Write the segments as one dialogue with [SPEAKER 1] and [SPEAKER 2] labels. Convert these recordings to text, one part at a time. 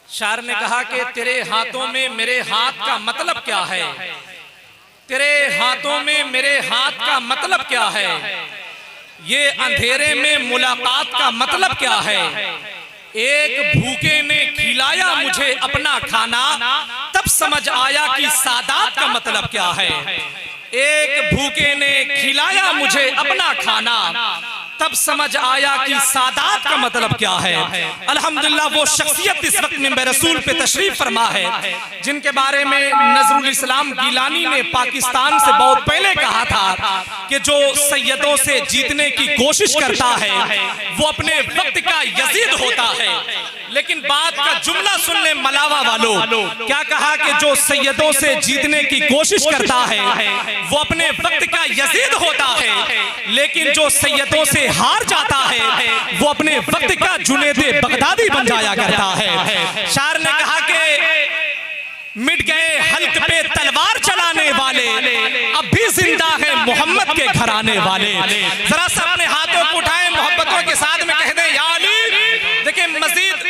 [SPEAKER 1] शायर ने कहा कि तेरे हाथों में मेरे हाथ का मतलब क्या है, तेरे हाथों में मेरे हाथ का मतलब क्या है, ये अंधेरे में मुलाकात का मतलब क्या है। एक भूखे ने खिलाया मुझे अपना खाना, तब समझ आया कि सादात का मतलब क्या है। एक भूखे ने खिलाया मुझे अपना खाना, तब समझ आया कि सादात का मतलब क्या है। अल्हम्दुलिल्लाह वो शख्सियत इस वक्त मिंबर रसूल पे तशरीफ फरमा है, जिनके बारे में नजरुल इस्लाम गिलानी ने पाकिस्तान से बहुत पहले कहा था कि जो सैयदों से जीतने की कोशिश करता है वो अपने वक्त का यजीद होता है। लेकिन बात का जुमला सुन ले मलावा वालों, क्या कहा कि जो सैयदों से जीतने की कोशिश करता है वो अपने वक्त का यजीद होता है, लेकिन जो सैयदों से हार जाता है वो अपने वक्त का जुनेदे बगदादी बन जाया करता है। शायर ने कहा कि मिट गए हल्क पे तलवार चलाने वाले, अब भी जिंदा है मोहम्मद के घराने वाले। जरा सा अपने हाथों को उठाएं, मोहब्बतों के साथ में कह दें या अली। देखिए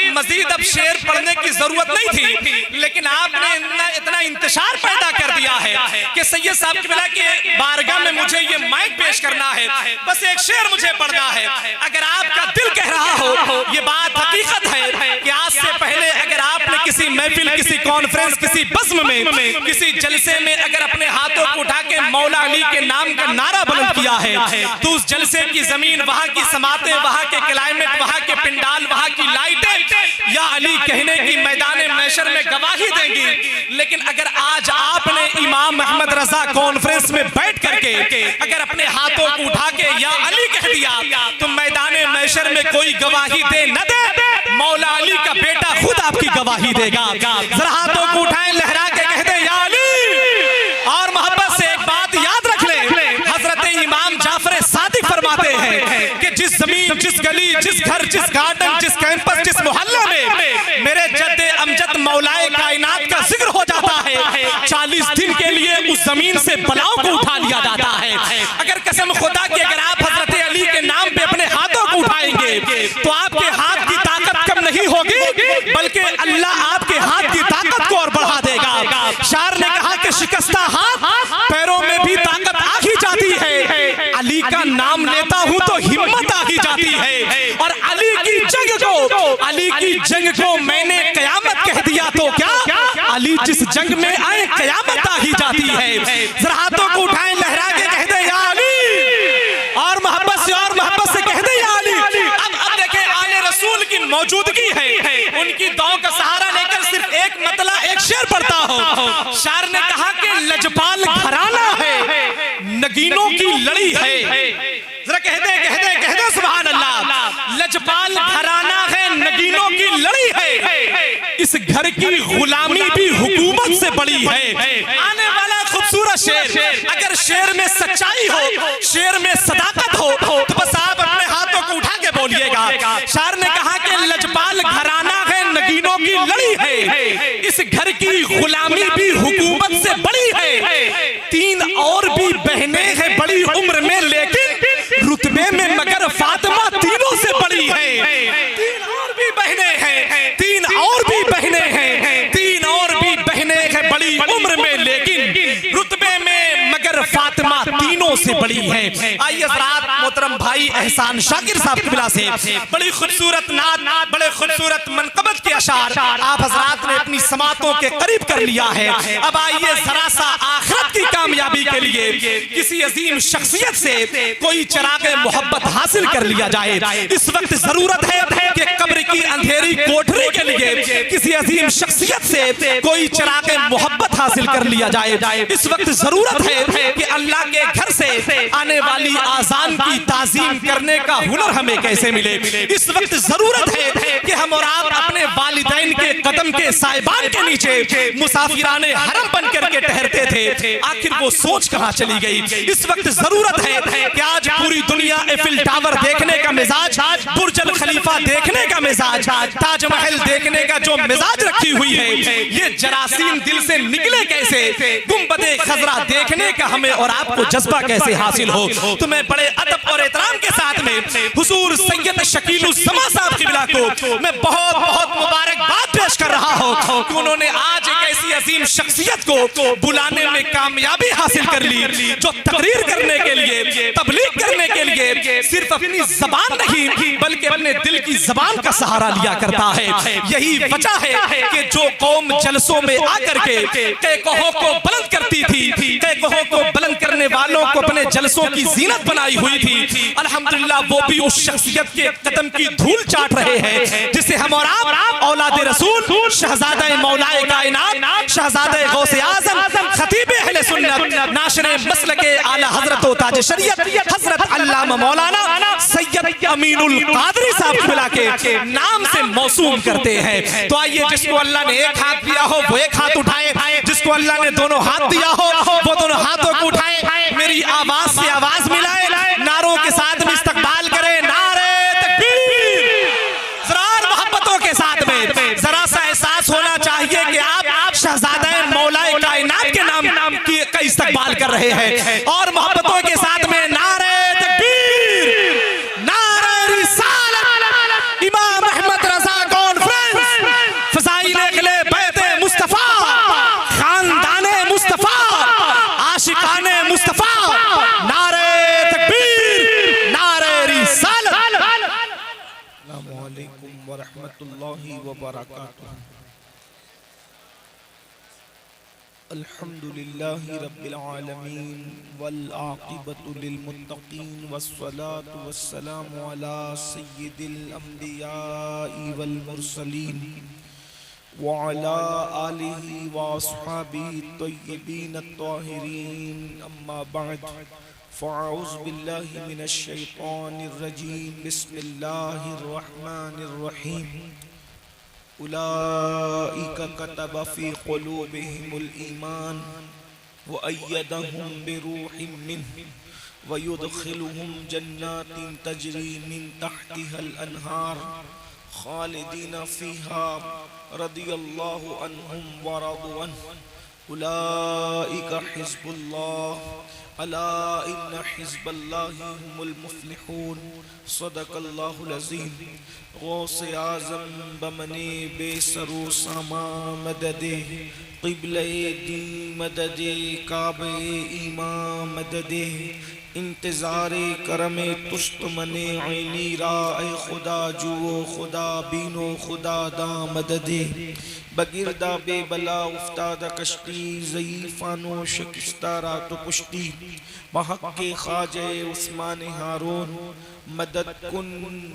[SPEAKER 1] मजीद अब शेर पढ़ने की जरूरत नहीं थी, लेकिन आपने इतना इंतशार पैदा कर दिया है कि सैयद साहब की मिला के बारगाह में मुझे ये माइक पेश करना है, बस एक शेर मुझे पढ़ना है। अगर आपका दिल कह रहा हो, ये बात हकीकत है कि आज से पहले अगर आपने किसी महफिल, किसी कॉन्फ्रेंस, किसी बज़्म में, किसी जलसे में अगर अपने हाथों को उठा के मौला अली के नाम का नारा बुलंद किया है, तो उस जलसे की जमीन, वहां की समातें, वहां के क्लाइमेट, वहां के पिंडाल, वहां की लाइटें या अली कहने की मैदान महशर में गवाही देंगी। लेकिन अगर आज आपने इमाम अहमद रजा कॉन्फ्रेंस में बैठ करके अगर अपने हाथों को उठा के या अली कह दिया, तो मैदान महशर में कोई गवाही दे न दे, मौला अली का बेटा खुद आपकी गवाही देगा। जरा हाथों को उठाएं, लहरा के कह दे या अली। और मोहब्बत से एक बात याद रख ले, हजरत इमाम जाफर सादिक फरमाते हैं कि जिस जमीन, जिस गली, जिस घर, जिस गार्डन, जिस कैंपस, जिस मोहल्ले में मेरे जद्दे अमजद मौलाए कायनात का जिक्र हो जाता है, 40 दिन के लिए उस जमीन से बलाओं को उठा लिया जाता है। अगर कसम खुदा की अगर आप हजरत अली के नाम पे अपने हाथों को उठाएंगे तो आपके हाथ की ताकत कम नहीं होगी, बल्कि अल्लाह आपके हाथ की ताकत को और बढ़ा देगा। शायर ने कहा कि शिकस्ता हाथ पैरों में भी ताकत आ ही जाती है, अली का नाम लेता हूं तो हिम्मत आ ही जाती है। और अली की जंग को मैंने कयामत कह दिया तो क्या, अली जिस जंग में आए कयामत आ ही जाती है। जरा हाथों को उठाएं, लहरा के कह दे या अली। और मोहब्बत से कह दे या अली। अब देखें आले रसूल की मौजूदगी है, उनकी दुआओं का सहारा लेकर सिर्फ एक मतला एक शेर पढ़ता हूं। शायर ने कहा कि लजपाल घराना है, नगीनों की लड़ी है। जरा कह दे सुभान अल्लाह। लजपाल घराना है, नगीनों की लड़ी है, इस घर की गुलामी भी हुकूमत से बड़ी है। आने वाला खूबसूरत शेर, अगर शेर में सच्चाई हो, शेर में सदाकत हो, तो बस आप अपने हाथों को उठा के बोलिएगा। शायर ने कहा कि लजपाल घराना है, नगीनों की लड़ी है, इस घर की गुलामी भी हुकूमत से बड़ी है। 3 और भी बहनें हैं बड़ी उम्र में, लेकिन रुतबे में मगर फातिमा तीनों से बड़ी है। 3 और भी बहनें हैं, 3 और भी बहनें हैं, 3 और भी बहनें हैं बड़ी उम्र में, लेकिन रुतबे में मगर फातिमा तीनों से बड़ी है। आइए हज़रात, मोहतरम भाई एहसान शाकिर साहब की बिला से बड़ी खूबसूरत नात, बड़े खूबसूरत मनकबत के अशार आप हजरात ने अपनी समातों के करीब कर लिया है। अब आइए जरा सा आखिरत की कामयाबी के लिए किसी अजीम शख्सियत से कोई चिराग मोहब्बत हासिल कर लिया जाए। इस वक्त जरूरत है कि कब्र की अंधेरी कोठरी के लिए किसी अजीम शख्सियत से कोई चिराग मोहब्बत हासिल कर लिया जाए। इस वक्त जरूरत है कि अल्लाह के घर से आने वाली आजान की ताजीम करने का हुनर हमें कैसे मिले। इस वक्त जरूरत है कि हम और आप अपने वालिदैन के कदम के साइबान के नीचे मुसाफिराने हरम बन करके ठहरते थे, आखिर वो सोच कहां चली गई। इस वक्त जरूरत है कि आज पूरी दुनिया एफिल टावर देखने का मिजाज, बुर्ज अल खलीफा देखने का मिजाज, ताजमहल देखने का जो मिजाज रखी हुई है, ये जरासीम दिल से निकले कैसे, गुंबदे खजरा देखने का हमें और आपको जज्बा कैसे हासिल हो। तो मैं बड़े अदब और एहतराम के साथ में हुजूर सैयद शकीलुज़्ज़मा साहब क़िबला को मैं बहुत बहुत मुबारकबाद पेश कर रहा हूँ कि उन्होंने आज एक ऐसी अजीम शख्सियत को बुलाने में कामयाबी हासिल कर ली जो तकरीर करने के लिए, तबलीग करने के लिए सिर्फ अपनी जबान नहीं बल्कि अपने दिल की जबान का सहारा लिया करता है। यही वजह है कि जो कौम जलसों में आकर के कहो को बुलंद करती थी, कहो को बुलंद करने वालों को अपने जलसों की जीनत बनाई हुई थी, अल्हम्दुलिल्लाह वो भी उस शख्सियत के कदम की धूल चाट रहे हैं जिसे हम और आप औलाद रसूल शहजादा मौलाए कायनात शहजादा गौसे आज़म खतीब अहले सुन्नत नाशरे मसलके आला हजरत व ताज शरीयत हजरत अल्लामा मौलाना सैयद अमीनुल कादरी साहब को मिला के नाम से मौसूम करते हैं। तो आइए, जिसको अल्लाह ने एक हाथ दिया हो वो एक हाथ उठाए, जिसको अल्लाह ने दोनों हाथ दिया हो वो दोनों हाथों को उठाए, मेरी आवाज से आवाज मिलाए, नारों के साथ में इस्तकबाल करें। नारे तकबीर, जरा मोहब्बतों के साथ में जरा सा एहसास होना चाहिए कि आप शहजादा मौलाए कायनात के नाम का इस्तकबाल कर रहे हैं। और मोहब्बतों के साथ में नारे तकबीर, नारे रिसालत, इमाम अहमद रजा कॉन्फ्रेंस, फज़ाइल अहले बैते मुस्तफा, खानदाने मुस्तफा, आशिकाने मुस्तफा, नारे तकबीर, नारे रिसालत। अस्सलामु अलैकुम व रहमतुल्लाहि व बरकातुहू। अल्हम्दुलिल्लाहि रब्बिल आलमीन वल आक़िबतु लिल मुत्तक़ीन वस्सलातु वस्सलामु अला सय्यिदिल अंबियाइ वल मुरसलीन व अला आलिहि व अस्हाबिहि तय्यिबीन अत्ताहिरीन, अम्मा बअद, फ़अऊज़ु बिल्लाहि मिनश शैतानिर रजीम, बिस्मिल्लाहिर रहमानिर रहीम। उलाइका कतब फ़ी क़ुलूबिहिमुल ईमान व अय्यदहुम बिरूहिम मिन्हु व युदखिलुहुम जन्नातिन तजरी मिन तहतिहल अन्हार खालिदीना फ़ीहा रदियल्लाहु अन्हुम व रदू अन्हु। उलाइका हिज़्बुल्लाह अला इन्ना हिज़्बल्लाहि हुमुल मुफ़्लिहून। सदक़ल्लाहुल अज़ीम। गौसे आज़म बमने बेसरो सामा मददे क़िबले दी मददे काबे ईमान मददे इंतज़ारे करमे तुश्त मने ऐनी राए खुदा जुओ खुदा बीनो खुदा दा मददे बगिरदा बेबला उफ्तादा कश्ती ज़ईफ़ानो शिकस्ता रात पुश्ती महक के ख्वाजे उस्मान हारून मदद कुन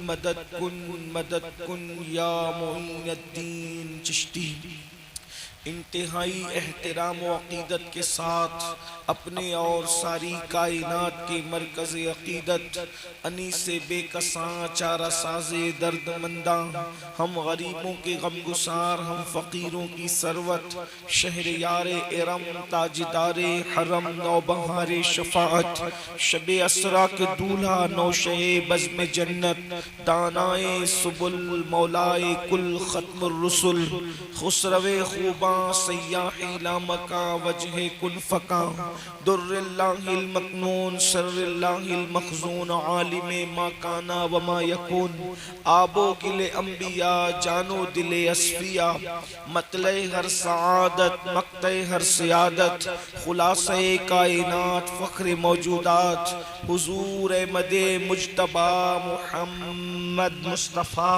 [SPEAKER 1] मदद कुन मदद कुन या मोइनुद्दीन चिश्ती। इंतहाई एहतराम व अक़ीदत के साथ अपने और सारी कायनात के मरकज़ अक़ीदत अनीसे बेकसां चारा साज़े दर्दमंदा, हम गरीबों के गमगुसार, हम फ़कीरों की सरवत, शहरयारे इरम ताजदारे हरम नौबहारे शफ़ाअत, शबे असरा के दूल्हा नौशे बज़्म जन्नत, दानाए सुबुल मौलाए कुल ख़त्मुर रुसुल, खुसरवे खूबा सय्याही लामका वजहे कुन फ़का, दुर्रिल्लाहिल मकनून सर्रिल्लाहिल मखज़ून, आलिमे मा काना व मा यकून, आबो गिले अंबिया जानो दिले अस्फिया, मतले हर सआदत मक्ते हर सियादत, खुलासे कायनात फ़ख्र मौजूदात, हुजूर मदे मुज्तबा मुहम्मद मुस्तफ़ा,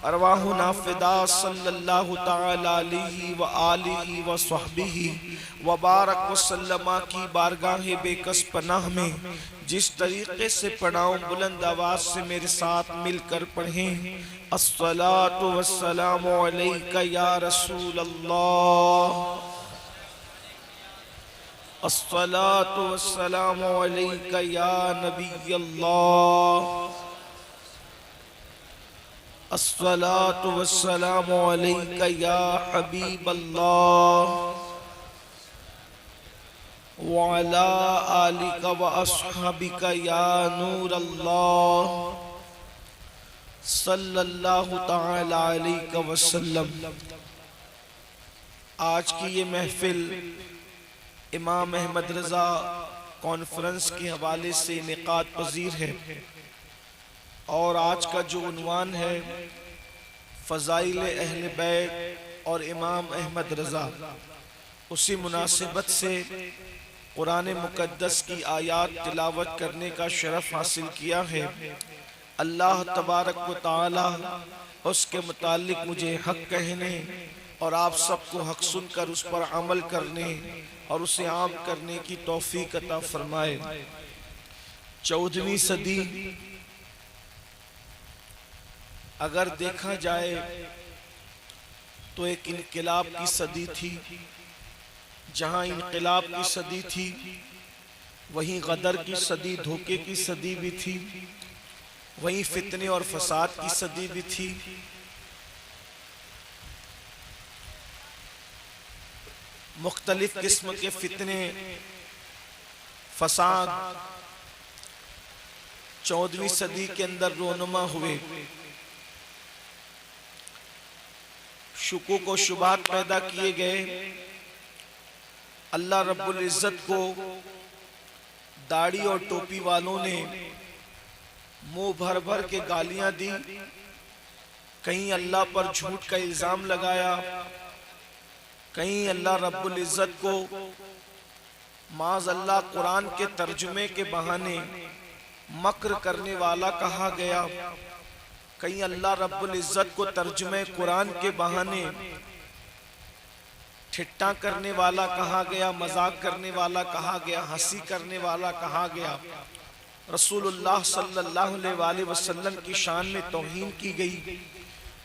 [SPEAKER 1] अरवाहु नाफिदा सल्लल्लाहु तआला अलैहि व आलिहि व सहबिही व बारक व सल्लमा की बारगाह बेकस पनाह में जिस तरीके से पढ़ाऊं बुलंद आवाज से मेरे साथ मिलकर पढ़ें। अस्सलातु वस्सलामु अलैका या रसूल अल्लाह, अस्सलातु वस्सलामु अलैका या नबी अल्लाह, अस्सलातु वस्सलामु अलैका या हबीब अल्लाह व अला आलिका व अस्हाबिका या नूर अल्लाह सल्लल्लाहु तआला अलैहि वसल्लम। आज की ये महफिल इमाम अहमद रज़ा कॉन्फ्रेंस के हवाले से इनेकाद पजीर है और आज का जो उन्वान है
[SPEAKER 2] फ़ज़ाइल अहले बैत और इमाम अहमद रज़ा, उसी मुनासिबत से कुरान मुक़द्दस की आयात तिलावत करने का शरफ़ हासिल किया है। अल्लाह तबारक व तआला उसके मुतालिक मुझे हक़ कहने और आप सबको हक़ सुनकर उस पर अमल करने और उसे आम करने की तौफ़ीक़ अता फ़रमाए। 14वीं सदी अगर देखा जाए तो एक इनक़िलाब की सदी थी। जहाँ इनक़िलाब की सदी थी वहीं गदर की सदी, धोखे की सदी भी थी, वहीं फितने और फसाद की सदी भी थी। मुख्तलिफ किस्म के फितने फसाद 14वीं सदी के अंदर रोनुमा हुए। शुकूक व शुबात पैदा किए गए। अल्लाह रब्बुल इज़्ज़त को दाढ़ी और टोपी वालों ने मुंह भर भर के गालियां दी। कहीं अल्लाह पर झूठ का इल्ज़ाम लगाया, कहीं अल्लाह रब्बुल इज़्ज़त को माज़ अल्लाह कुरान के तर्जुमे के बहाने मक्र करने वाला कहा गया, कहीं अल्लाह रब्बुल इज़्ज़त को तर्जुमे कुरान के बहाने ठिट्टा करने वाला कहा गया, मजाक करने वाला कहा गया, हंसी करने वाला कहा गया। रसूलुल्लाह सल्लल्लाहु अलैहि वसल्लम की शान में तौहीन की गई।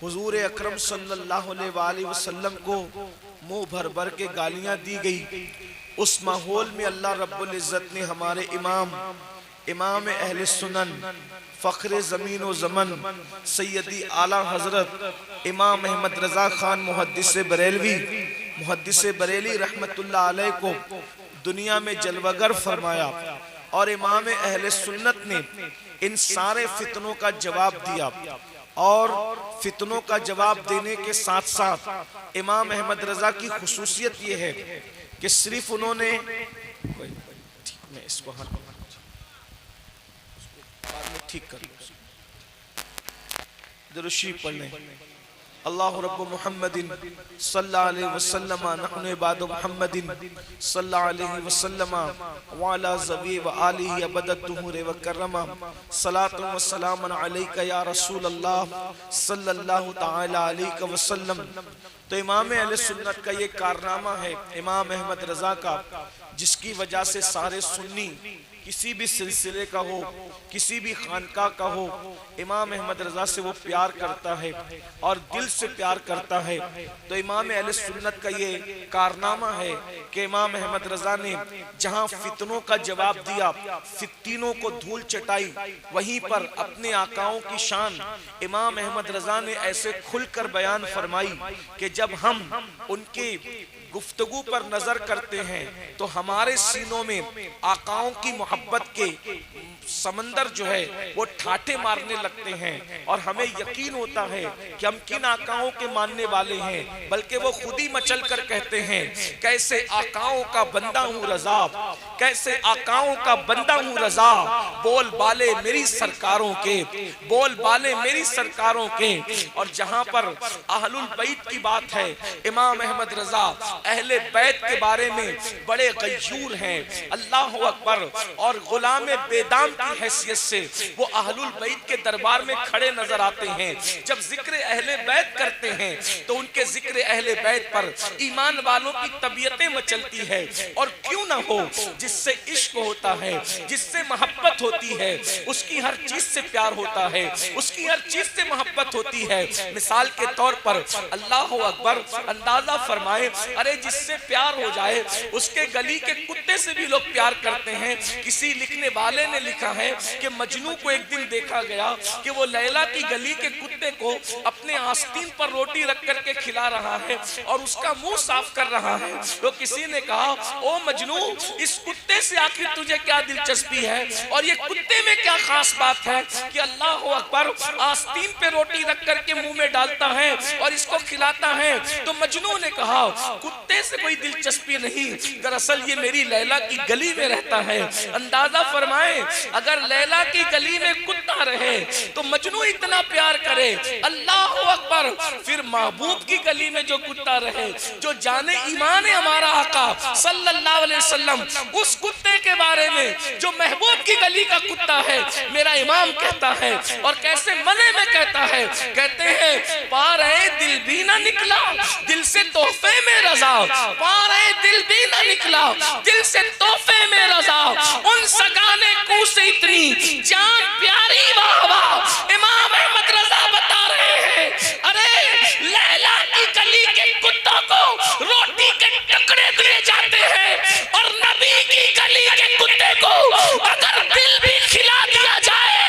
[SPEAKER 2] हुजूर अकरम सल्लल्लाहु अलैहि वसल्लम को मुंह भर भर के गालियां दी गई। उस माहौल में अल्लाह रब्बुल इज़्ज़त ने हमारे इमाम अहले सुनन, फ़ख्रे ज़मीन व ज़मन, सैयदी आला हज़रत इमाम अहमद रज़ा खान मुहद्दिस बरेली रहमतुल्लाह अलैह को दुनिया में जलवागर फरमाया। और इमाम अहले सुन्नत ने इन सारे फितनों का जवाब दिया। और फितनों का जवाब देने के साथ साथ इमाम अहमद रज़ा की खुसूसियत ये है कि सिर्फ उन्होंने इसको ठीक कर दुरुशी पढ़ने अल्लाह रब्बु मुहम्मदिन सल्लल्लाहु अलैहि वसल्लम नहनु इबादु मुहम्मदिन सल्लल्लाहु अलैहि वसल्लम व अला ज़वी व आलिहि अबदत दुहूर व कररमा सलातु व सलामन अलैका या रसूल अल्लाह सल्लल्लाहु तआला अलैहि वसल्लम। तो इमाम अहले सुन्नत का ये कारनामा है इमाम अहमद रज़ा का, जिसकी वजह से सारे सुन्नी किसी भी सिलसिले का हो, किसी भी खानका का हो, इमाम अहमद रज़ा से वो प्यार करता है और दिल से प्यार करता है। तो इमाम अहले सुन्नत का ये कारनामा है कि इमाम अहमद रज़ा ने जहाँ फितनों का जवाब दिया, फितनों को धूल चटाई, वहीं पर अपने आकाओं की शान इमाम अहमद रज़ा ने ऐसे खुलकर बयान फरमाई कि जब हम उनके गुफ्तगू पर नजर करते हैं तो हमारे सीनों में आकाओं की मोहब्बत के समंदर जो है वो ठाठे मारने लगते हैं और हमें यकीन होता है कि हम किन आकाओं के मानने वाले हैं। बल्कि वो खुद ही मचल कर कहते हैं, कैसे आकाओं का बंदा हूँ रज़ा, कैसे आकाओं का बंदा हूँ रज़ा, बोल बाले मेरी सरकारों के, बोल बाले मेरी सरकारों के। और जहाँ पर अहलुल बैत की बात है, इमाम अहमद रज़ा अहले बैत के बारे में बड़े गयूर हैं, अल्लाह अकबर, और गुलाम बेदाम की हैसियत से वो अहलुल बैत के दरबार में खड़े नजर आते हैं। जब जिक्र अहले बैत करते हैं तो उनके जिक्र अहले बैत पर ईमान वालों की तबीयतें मचलती है। और क्यों ना हो, जिससे इश्क होता है, जिससे मोहब्बत होती है, उसकी हर चीज से प्यार होता है, उसकी हर चीज से मोहब्बत होती है। मिसाल के तौर पर अल्लाह अकबर, अंदाजा फरमाए, अरे जिससे प्यार हो जाए उसके गली के कुत्ते से भी लोग प्यार करते हैं। किसी लिखने वाले ने लिखा है कि मजनू को एक दिन देखा गया कि वो लैला की गली के कुत्ते को अपने आस्तीन पर रोटी रख करके खिला रहा है और उसका मुंह साफ कर रहा है। तो किसी ने कहा, ओ मजनू, इस कुत्ते से आखिर तुझे क्या दिलचस्पी है और ये कुत्ते में क्या खास बात है कि अल्लाह अकबर आस्तीन पे रोटी रख करके मुंह में डालता है और इसको खिलाता है। तो मजनू ने कहा, कुत्ते से कोई दिलचस्पी नहीं, दरअसल ये मेरी लैला की गली में रहता है। अंदाजा फरमाए, अगर लैला की गली में कुत्ता रहे तो मजनू इतना प्यार करे, अल्लाह अकबर। फिर महबूब की गली में जो कुत्ता रहे, जो जाने ईमान है हमारा आका सल्लल्लाहु अलैहि वसल्लम, उस कुत्ते के बारे में जो महबूब की गली का कुत्ता है, मेरा इमाम कहता है, और कैसे मने में कहता है, कहते हैं पा रहे दिल भी ना निकला दिल से तोहफे में रजा, पा रहे दिल भी ना निकला दिल से तोहफे में रजा, उन सगाने को से इतनी जान प्यारी वाह वाह। इमाम अहमद रजा बता रहे हैं, अरे लैला की गली के कुत्तों को रोटी के टुकड़े दिए जाते हैं, और नबी की गली के कुत्ते को अगर दिल भी खिला दिया जाए,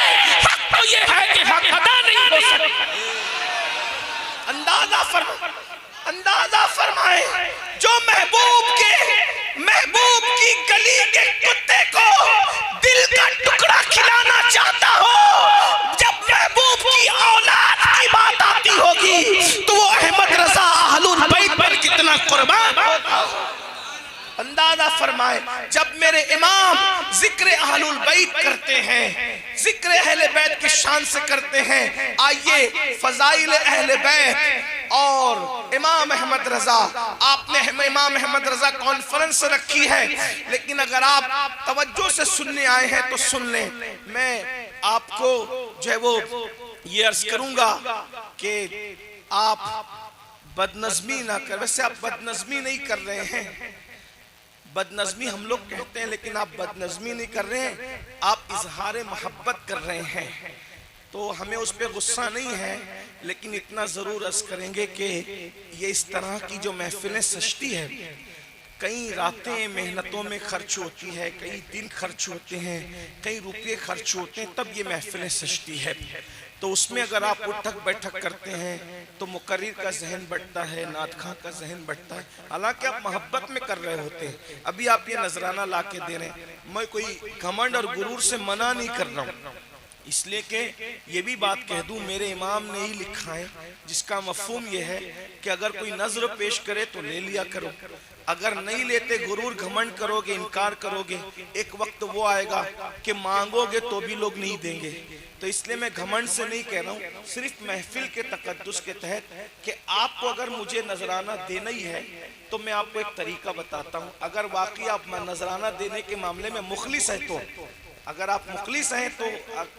[SPEAKER 2] हक तो ये है कि हक अदा नहीं हो सकता। अंदाजा फरमाए, जो महबूब की गली के कुत्ते को दिल का टुकड़ा खिलाना चाहता हो, जब महबूब की औलाद की बात आती होगी तो वो अहमद रजा अहलुल बैत पर कितना कुर्बान होगा। अंदाजा फरमाए, जब मेरे इमाम जिक्र अहलुल बैत करते हैं, जिक्र अहले बैत की शान से करते हैं, आइए फजाइल अहले बैत और इमाम अहमद रजा, आपने इमाम अहमद रजा कॉन्फ्रेंस रखी है, लेकिन अगर आप तवज्जो से सुनने आए हैं तो सुन लें। मैं आपको जो है वो ये अर्ज करूंगा कि आप बदनज़मी ना कर, वैसे आप बदनज़मी नहीं कर रहे हैं, बदनज़मी हम लोग कहते हैं, लेकिन आप बदनज़मी नहीं कर रहे हैं, आप इजहार मोहब्बत कर रहे हैं। तो हमें उस पर गुस्सा नहीं है, लेकिन इतना ज़रूर अर्ज़ करेंगे कि ये इस तरह की जो महफिलें सजती है, कई रातें मेहनतों में खर्च होती है, कई दिन खर्च होते हैं, कई रुपये खर्च होते हैं, तब ये महफिलें सजती है। तो उसमें अगर आप उठक बैठक करते हैं तो मुकर्रिर का जहन बढ़ता है, नादखां का जहन बढ़ता है, हालांकि आप मोहब्बत में कर रहे होते हैं। अभी आप ये नजराना ला के दे रहे हैं, मैं कोई घमंड और गुरूर से मना नहीं कर रहा हूँ, इसलिए कि ये भी बात कह दूं, मेरे इमाम ने ही लिखा है, जिसका मफहूम ये है कि अगर कोई नजर पेश करे तो ले लिया करो, अगर नहीं लेते गुरूर घमंड करोगे, इनकार करोगे, एक वक्त वो आएगा कि मांगोगे तो भी लोग नहीं देंगे। तो इसलिए मैं घमंड से नहीं कह रहा हूँ, सिर्फ महफिल के तकद्दुस के तहत कि आपको अगर मुझे नजराना देना ही है तो मैं आपको एक तरीका बताता हूँ। अगर वाकई आप नजराना देने के मामले में मुखलिस है, तो अगर आप मुखलिस हैं तो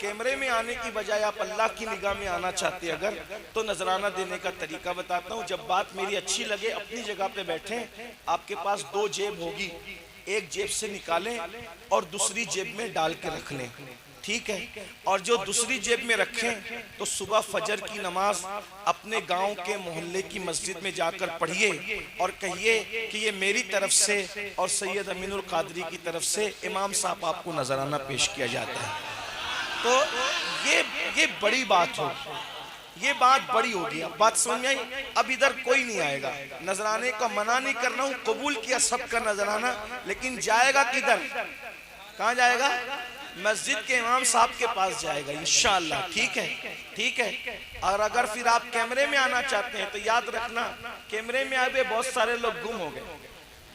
[SPEAKER 2] कैमरे में आने की बजाय आप अल्लाह की निगाह में आना चाहते हैं अगर, तो नजराना देने का तरीका बताता हूँ। जब बात मेरी अच्छी लगे अपनी जगह पे बैठें, आपके पास दो जेब होगी, एक जेब से निकालें और दूसरी जेब में डाल के रख लें, ठीक है। और जो दूसरी जेब में रखें तो सुबह फजर की नमाज अपने गांव के मोहल्ले की मस्जिद में जाकर पढ़िए और कहिए कि ये मेरी तरफ से और सैयद अमीनुल कादरी की तरफ से इमाम साहब आपको नजराना पेश किया जाता है। तो ये बड़ी बात हो, ये बात बड़ी होगी। अब बात समझ में आई? अब इधर कोई नहीं आएगा, नजराने का मना नहीं कर रहा हूँ, कबूल किया सबका नजराना, लेकिन जाएगा किधर, कहाँ जाएगा? मस्जिद के इमाम साहब के पास जाएगा इंशाअल्लाह, ठीक है, ठीक है। और अगर फिर आप कैमरे में आना चाहते हैं तो याद रखना, कैमरे में आए बहुत सारे लोग गुम हो गए,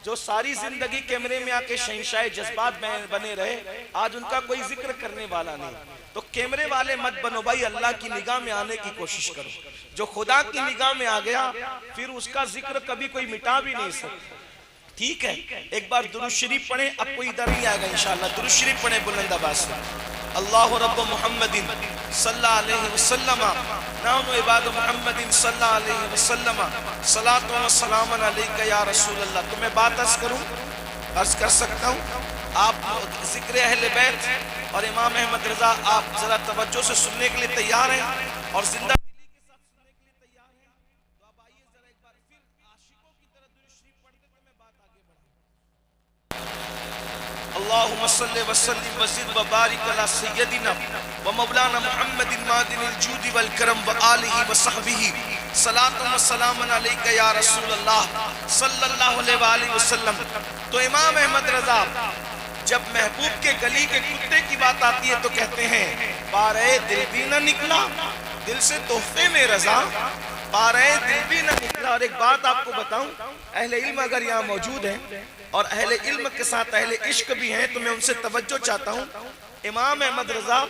[SPEAKER 2] जो सारी जिंदगी कैमरे में आके शहंशाह जज्बात बने रहे, आज उनका कोई जिक्र करने वाला नहीं। तो कैमरे वाले मत बनो भाई, अल्लाह की निगाह में आने की कोशिश करो। जो खुदा की निगाह में आ गया फिर उसका जिक्र कभी कोई मिटा भी नहीं सकता, ठीक है। एक बार दुरूद शरीफ पढ़े, अब कोई इधर नहीं आएगा इंशाअल्लाह। दुरूद शरीफ पढ़े बुलंद आवाज से, अल्लाहु रब्ब मुहम्मदिन सल्लल्लाहु अलैहि वसल्लम नाम इबाद मुहम्मदिन सल्लल्लाहु अलैहि वसल्लम सलातु व सलामुन अलैका या रसूल अल्लाह। तो मैं बात अर्ज कर सकता हूँ, आप जिक्र अहले बैत और इमाम अहमद रजा आप जरा तवज्जो से सुनने के लिए तैयार हैं और जिंदा अल्लाहुम्मा सल्लि व सल्लिम व ज़िद व बारिक अला सय्यदिना व मौलाना मुहम्मदिन मादिनिल जूदि वल करम व आलिहि व सहबिही सलातु व सलामुन अलैका या रसूल अल्लाह सल्लल्लाहु अलैहि वसल्लम। तो इमाम अहमद रजा जब महबूब के गली के कुत्ते की बात आती है तो कहते हैं, पारे दिल भी न निकला दिल से तोहफे में रजा, पारे दिल भी न निकला। और एक बात आपको बताऊं, अहले इल्म अगर यहाँ मौजूद हैं और अहले इल्म के साथ अहले इश्क भी हैं तो मैं उनसे तवज्जो चाहता हूँ। इमाम अहमद रजा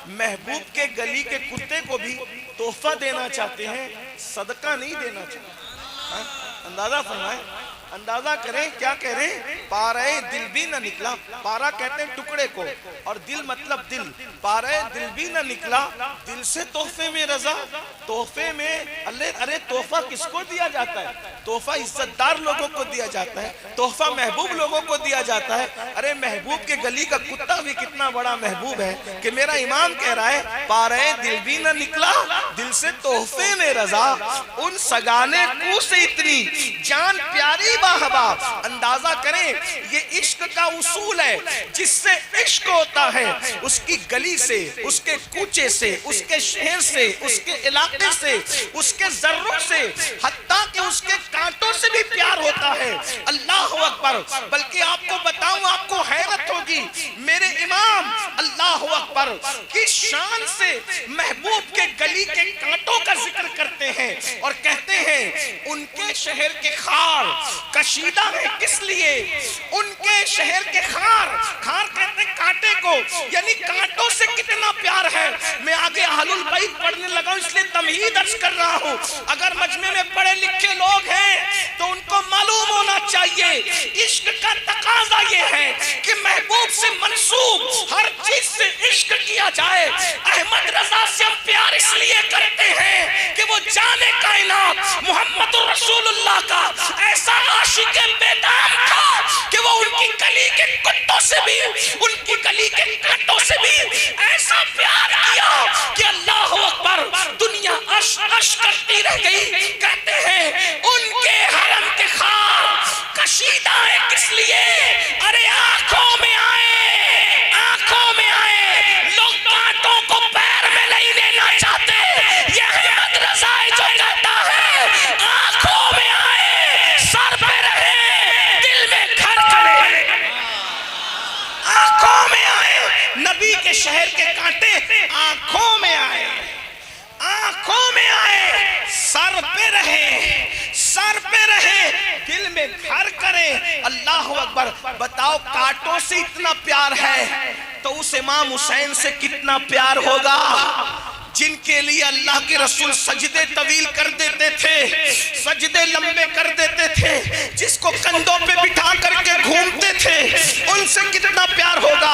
[SPEAKER 2] महबूब के गली के कुत्ते को भी तोहफा देना चाहते हैं, सदका नहीं देना चाहते। अंदाजा फरमाए, अंदाजा करें क्या कह रहे हैं, पारे दिल भी ना निकला। पारा कहते हैं टुकड़े को, और दिल मतलब दिल। पारे दिल भी ना निकला, दिल से तोहफे में रजा। तोहफे में अरे तोहफा किसको दिया जाता है? तोहफा इज्जतदार लोगों को दिया जाता है, तोहफा महबूब लोगों को दिया जाता है। अरे महबूब के गली का कुत्ता भी कितना बड़ा महबूब है कि मेरा इमाम कह रहा है पारे दिल भी ना निकला, दिल से तोहफे में रजा। उन सगाने को से इतनी जान प्यारी बाहबा। अंदाजा करें, ये इश्क का उसूल है। जिससे इश्क होता है उसकी गली से, उसके कूचे से, उसके शहर से, उसके इलाके से, उसके जर्रों से, हत्ता कि उसके कांटों से भी प्यार होता है। अल्लाह अकबर। बल्कि आपको बताऊं, आपको हैरत होगी, मेरे इमाम अल्लाह अकबर की शान से महबूब के गली के कांटों का जिक्र करते हैं और कहते हैं उनके शहर के खार कशीदा है। किस लिए? उनके शहर के खार, खार कहते हैं कांटे को, यानी कांटों से कितना प्यार है। मैं आगे अहलुल बैत पढ़ने लगा इसलिए तमहीद अर्ज कर रहा हूं। अगर मजमे में पढ़े लिखे लोग हैं तो उनको मालूम होना चाहिए इश्क का तकाजा ये है कि महबूब से मंसूब हर चीज से इश्क किया जाए। अहमद रजा से हम प्यार इसलिए करते हैं कि वो जाने कायनात मोहम्मद रसूलुल्लाह का ऐसा आशिक बेदाम था कि वो उनकी गली के कुत्तों से भी, उनकी गली के कांटों से भी ऐसा प्यार किया कि अल्लाह अकबर, दुनिया अश अश करती रह गई। कहते हैं उनके हरम के खार कशीदा है। किस लिए? अरे आंखों में आए, आंखों में आए। लोग कांटों को पैर में नहीं लेना चाहते। ये अहमद रजा जो कहता है आंखों में आए, सर पे रहे, दिल में घर करे। आंखों में आए, नबी के शहर के कांटे आंखों में आए, आंखों में आए, सर पे रहे, सर पे रहे, दिल में घर करे। अल्लाह अकबर। बताओ कांटों से इतना प्यार है तो उस इमाम हुसैन से कितना प्यार होगा जिनके लिए अल्लाह के रसूल सजदे तवील कर देते थे, सजदे लंबे कर देते थे, जिसको कंधों पे बिठा करके घूमते थे। उनसे कितना प्यार होगा।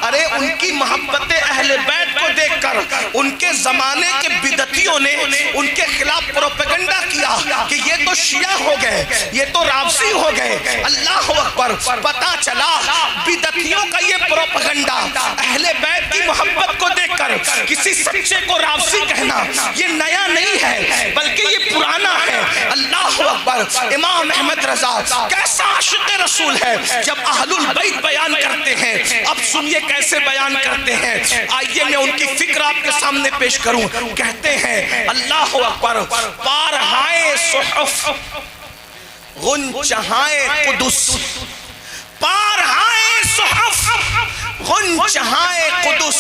[SPEAKER 2] अरे उनकी मोहब्बत अहले बैत को देखकर उनके जमाने के बिदतियों ने उनके खिलाफ प्रोपेगेंडा किया कि ये तो शिया हो गए, ये तो रावसी हो गए। अल्लाह अकबर। पता चला बिदतियों का ये प्रोपेगेंडा अहले बैत की मोहब्बत को देखकर किसी सच्चे को रावसी कहना ये नया नहीं है बल्कि ये पुराना है। अल्लाह अकबर। इमाम अहमद रजा कैसा आशिक रसूल है जब अहलुल बैत बयान करते हैं। अब सुनिए कैसे बयान करते हैं। आइए मैं उनकी फिक्र आपके सामने पेश करूं। कहते हैं अल्लाह अकबर। पारहाए सुहफ गुंचहाए कुदुस, पारहाए सुहफ गुंचहाए कुदुस,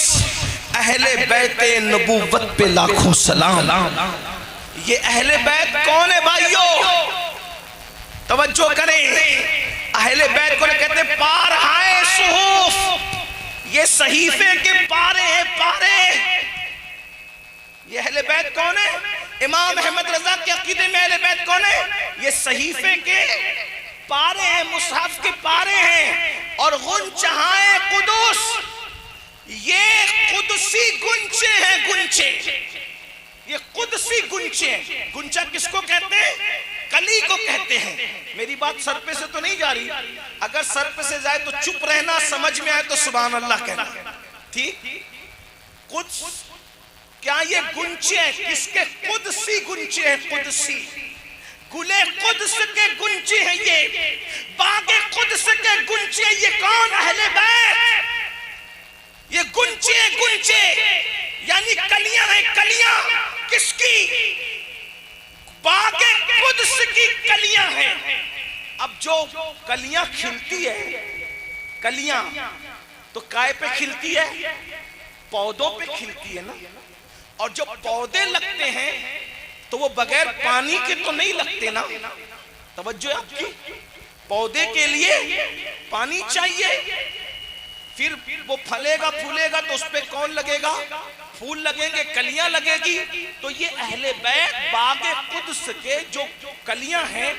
[SPEAKER 2] अहले बैते नबूवत पे लाखों सलाम। ये अहले बैत कौन है भाइयों? तवज्जो करें। अहले बैत को कहते हैं पारहाए सुहूफ, ये सहीफे के पारे हैं, पारे। ये अहले बैत कौन है? इमाम अहमद रजा के अकीदे में अहले बैत कौन है? ये सहीफे के पारे हैं, मुसहफ के पारे हैं। और गुंचहाए कुदुस, ये कुदसी गुंचे हैं, गुंचे। ये कुदसी गुंचे। गुंचा किसको कहते हैं? कली को कहते हैं। मेरी बात सर पे से तो नहीं जा रही। अगर सर पे से जाए तो चुप रहना, समझ में आए तो सुभान अल्लाह कहना। ठीक? कुछ क्या ये गुंचे हैं? किसके? कुदसी गुंचे हैं, कुदसी। गुले कुद्स के गुंचे हैं ये, बागे कुद्स के गुंचे। ये कौन? अहले बैत। ये गुंचे, गुंचे यानी कलियां हैं, कलियां किसकी? बागे कुद्स की कलियां हैं। अब जो कलियां खिलती है, कलियां तो काय पे खिलती है? पौधों पे खिलती है ना। और जो पौधे लगते हैं तो वो बगैर पानी के तो नहीं लगते ना। तवज्जो आपकी। पौधे के लिए पानी चाहिए, फिर वो फलेगा फूलेगा तो उस पे कौन लगेगा? फूल लगेंगे, कलियां लगेगी। तो ये अहले बैत बागे कुद्स के जो कलियां हैं,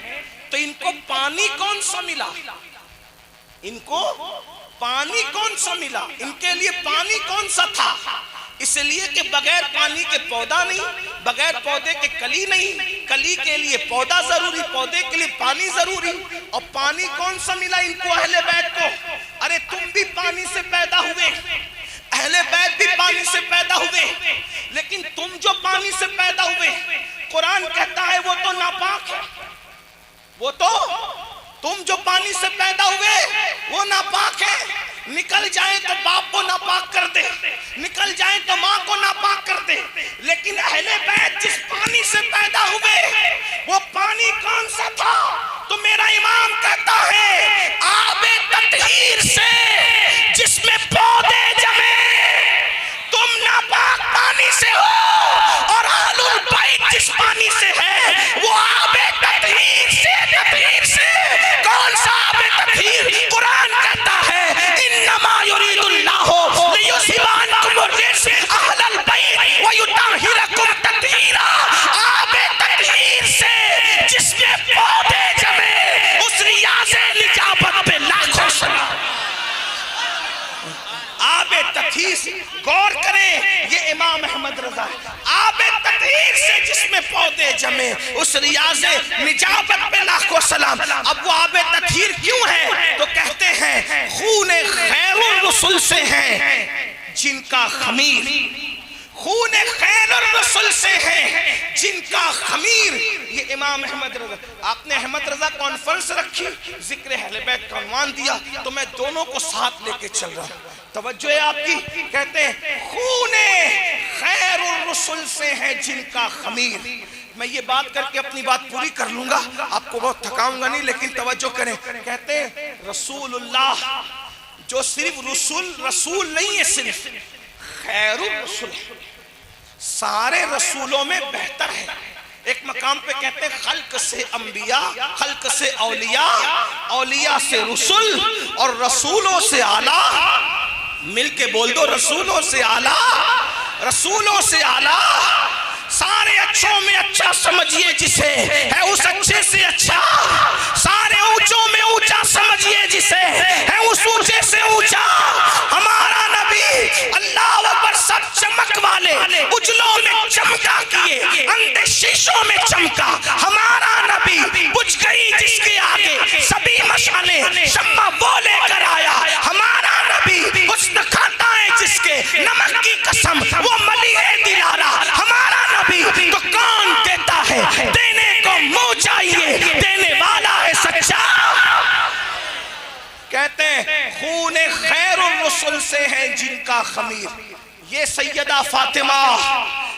[SPEAKER 2] तो इनको पानी कौन सा मिला? इनको पानी कौन सा मिला? इनके लिए पानी कौन सा था? इसलिए कि बगैर पानी के पौधा नहीं, बगैर पौधे के कली नहीं, कली के लिए पौधा जरूरी, पौधे के लिए पानी जरूरी। और पानी कौन सा मिला इनको, अहले बैत को? अरे तुम भी पानी से पैदा हुए, अहले बैत भी पानी से पैदा हुए, लेकिन तुम जो पानी से पैदा हुए, कुरान कहता है वो तो नापाक है। वो तो तुम जो पानी से पैदा हुए वो नापाक है। निकल जाए तो बाप को नापाक कर दे, निकल जाए तो माँ को नापाक कर दे, लेकिन अहले बैत जिस पानी से पैदा हुए वो पानी कौन सा था? तो मेरा इमाम कहता है आबे तत्हीर से जिसमें पौधे जमे, तुम नापाक पानी से हो, और अहलुल बैत जिस पानी से है वो आबे तत्हीर से। तत्हीर से कौन सा आबे तत्हीर? कुरान कहता है इन्नमा युरीदुल्लाहु लियुज़हिबानकुम अर्रिज्स अहलल बैत व युतहिरकुम तत्हीरा। आबे तत्हीर से जिसमें पौधे जमे, उस रियाज़े निजाबत पे लाखों सलाम। आबे तत्हीर, गौर करें, ये इमाम अहमद रजा है। आबे तत्हीर से जिसमें पौधे जमे, उस रियाज़े निजाबत पे लाखों सलाम। अब वो आबे तत्हीर क्यों है? तो कहते हैं खूने खैरुर रसूल से है जिनका खमीर, खूने खैरुर रसूल से है जिनका खमीर। ये इमाम अहमद रजा, आपने अहमद रजा कॉन्फ्रेंस रखी, जिक्र अहले बैत का उन्वान दिया, तो मैं दोनों को साथ लेके चल रहा हूं। तवज्जो है आपकी। कहते हैं खूने खैरुर रसूल से है जिनका खमीर। मैं ये बात करके अपनी बात पूरी कर लूंगा, आपको बहुत थकाऊंगा नहीं, लेकिन तवज्जो करें। कहते हैं रसूलुल्लाह, जो सिर्फ रसूल नहीं है, सिर्फ खैरुर रसूल, सारे रसूलों में बेहतर है। एक मकाम पे कहते हैं खल्क से अंबिया, खल्क से औलिया, औलिया से रसूल, और रसूलों से आला। मिलके बोल दो, रसूलों से आला, रसूलों से आला। सारे अच्छों में अच्छा समझिए जिसे, है उस अच्छे से अच्छा। सारे ऊंचों में ऊंचा समझिए जिसे, है उस ऊंचे से ऊंचा। हमारा नबी अल्लाह अकबर, सब चमक वाले उजलों में चमका किए, अंधे शीशों में चमका। हमारा नबी बुझ गई जिसके आगे सभी मशाले, शम्मा वो लेकर आया। हमारा नबी हुस्न खाता है जिसके, नमक की कसम वो मली है दिलारा। हमारा नबी तो कौन देता है, देने को मुंह चाहिए, देने वाला है सच्चा। कहते हैं खूने खैरुर रसूल से है जिनका खमीर। ये सैयदा फातिमा,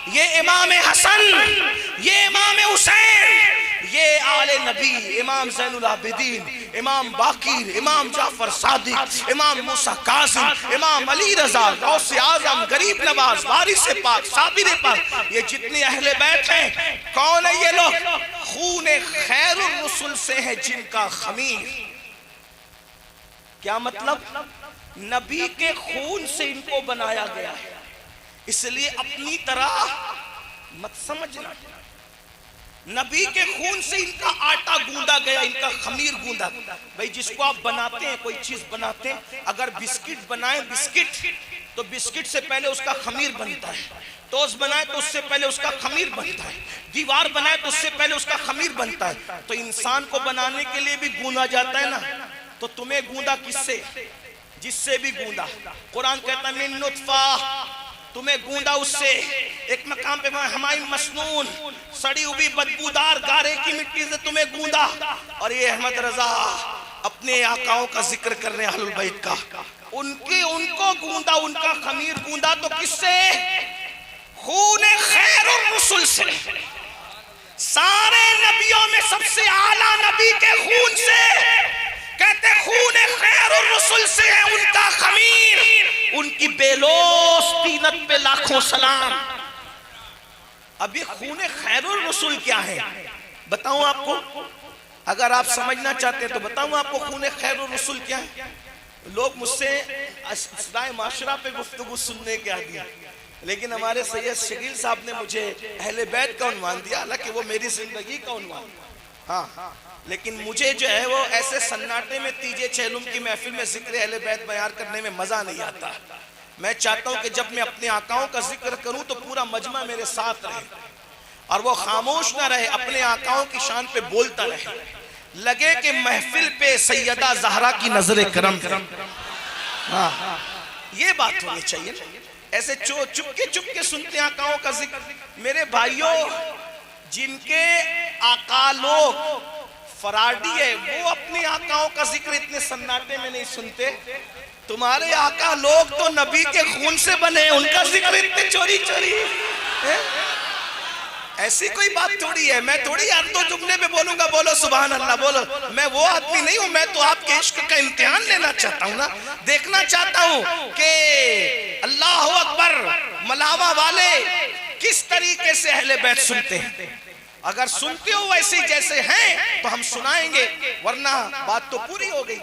[SPEAKER 2] ये इमाम हसन, ये इमाम हुसैन, ये आले नबी, इमाम ज़ैनुल आबिदीन, इमाम बाकीर, इमाम जाफर सादिक, इमाम मूसा काज़िम, इमाम अली रज़ा, गौसे आज़म, गरीब नवाज, वारिस पाक, साबिर पाक, ये जितने अहले बैत हैं, कौन है ये लोग? खूने खैरुर रसूल से है जिनका खमीर। क्या मतलब? नबी के खून से इनको बनाया गया है, इसलिए अपनी तरह मत समझना। नबी के खून से इनका आटा गूंदा गया, इनका खमीर गूंदा। भाई जिसको आप बनाते हैं, कोई चीज बनाते हैं, अगर बिस्किट बनाए, बिस्किट तो बिस्किट से पहले उसका खमीर बनता है। टोस्ट बनाए तो उससे पहले उसका खमीर बनता है। दीवार बनाए तो उससे पहले उसका खमीर बनता है। तो इंसान को बनाने के लिए भी गूंदा जाता है ना। तो तुम्हें गूंदा किससे? जिससे भी गूंदा। कुरान कहता है मिन नुत्फा, तुम्हें गूंदा उससे। एक मकाम पे हमारी मसनून, सड़ी हुई बदबूदार गारे की मिट्टी से तुम्हें गूंदा। और ये अहमद रजा अपने आकाओं का जिक्र कर रहे हैं, अहलुल बैत का, उनको गूंदा, उनका खमीर गूंदा। तो किससे? खूने खैरुर रसूल से। सारे नबियों में सबसे आला नबी के खून से। कहते खूने खैरुर रसूल से है उनका खमीर, उनकी बेलोस तीनत पे लाखों सलाम। अब ये खूने खैरुर रसूल क्या है बताऊं आपको? अगर आप समझना चाहते हैं तो बताऊं आपको खूने खैरुर रसूल क्या है। लोग मुझसे सदाए माशरा पे गुफ्तगू सुनने के आदी हैं, लेकिन हमारे सैयद शकील साहब ने मुझे अहले बैत का उन्वान दिया, हालांकि वो मेरी जिंदगी का उन्वान। हाँ, लेकिन मुझे जो है वो ऐसे सन्नाटे में तीजे चेलुम की महफिल में जिक्र अहले बैत बयान करने में मजा नहीं आता। मैं चाहता हूं कि जब मैं अपने आकाओं का जिक्र करूं तो पूरा मजमा मेरे साथ रहे और वो खामोश ना रहे, अपने आकाओं की शान पे बोलता रहे, लगे कि महफिल पे सैयदा ज़हरा की नजर करम। हाँ, ये बात होनी चाहिए। ऐसे चुपके सुनते आकाओं का जिक्र। मेरे भाइयों, जिनके आका लोग फराडी है वो अपने आकाओं का जिक्र इतने सन्नाटे में नहीं सुनते। तुम्हारे आका लोग तो नबी के खून से बने, उनका जिक्र इतने चोरी है। ऐसी कोई बात थोड़ी है। मैं थोड़ी हर दो जुमले में बोलूंगा बोलो सुभान अल्लाह बोलो, मैं वो आदमी नहीं हूं। मैं तो आपके इश्क का इम्तिहान लेना चाहता हूं ना, देखना चाहता हूं कि अल्लाह अकबर मलावा वाले किस तरीके से अहले बैत सुनते हैं। अगर सुनते हो वैसे जैसे हैं तो हम सुनाएंगे, वरना बात तो पूरी हो गई।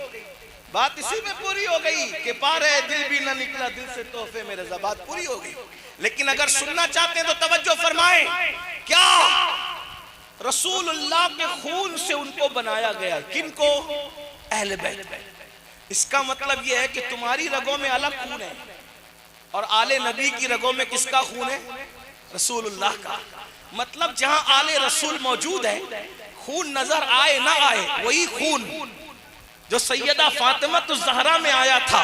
[SPEAKER 2] बात इसी में पूरी हो गई कि पारे दिल भी ना निकला दिल से तोहफे मेरे, बात पूरी हो गई। लेकिन अगर सुनना चाहते हैं तो तवज्जो फरमाएं। क्या रसूलुल्लाह के खून से उनको बनाया गया? किनको? अहले बैत। इसका मतलब यह है कि तुम्हारी रगों में अलग खून है और आले नबी की रगों में किसका खून है? रसूलुल्लाह का। मतलब जहां आले रसूल मौजूद है, खून नजर आए ना आए, वही खून जो सैयदा फातिमा तो ज़हरा में आया था,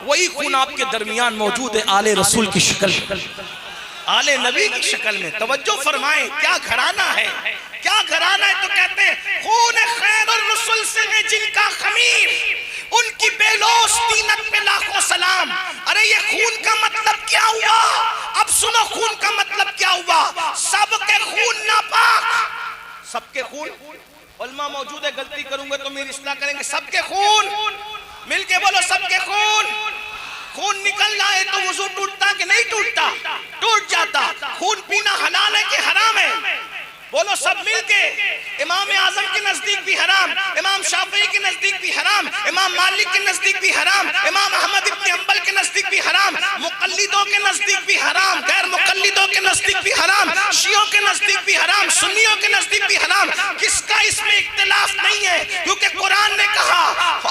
[SPEAKER 2] वही खून आपके दरमियान मौजूद है आले रसूल की शक्ल, आले नबी की शक्ल में। तवज्जो फरमाएं, क्या घराना है, क्या घराना है। तो कहते हैं खून खैरुर रसूल से है जिनका खमीर, उनकी बेलोस तीनत पे लाखों सलाम। अरे ये खून का मतलब क्या हुआ? अब सुनो खून का मतलब क्या हुआ। सबके खून नापाक, सबके खून। उल्मा मौजूद है, गलती करूंगा तो मेरी इस्लाह करेंगे। सबके खून, मिलके बोलो सबके खून। खून निकलना है तो वुजू टूटता कि नहीं टूटता? टूट जाता। खून पीना हलाल है कि हराम है? बोलो सब मिलके। इमाम आजम के नजदीक भी हराम, इमाम शाफी के नजदीक भी हराम, इमाम मालिक के नजदीक भी हराम, इमाम अहमद इब्न हंबल के नजदीक भी हराम, मुकल्लिदों के नजदीक भी हराम, गैर मुकल्लिदों के नजदीक भी हराम, शियों के नजदीक भी हराम, सुन्नियों के नजदीक भी हराम। किसका इसमें इख्तिलाफ नहीं है, क्योंकि कुरान ने कहा,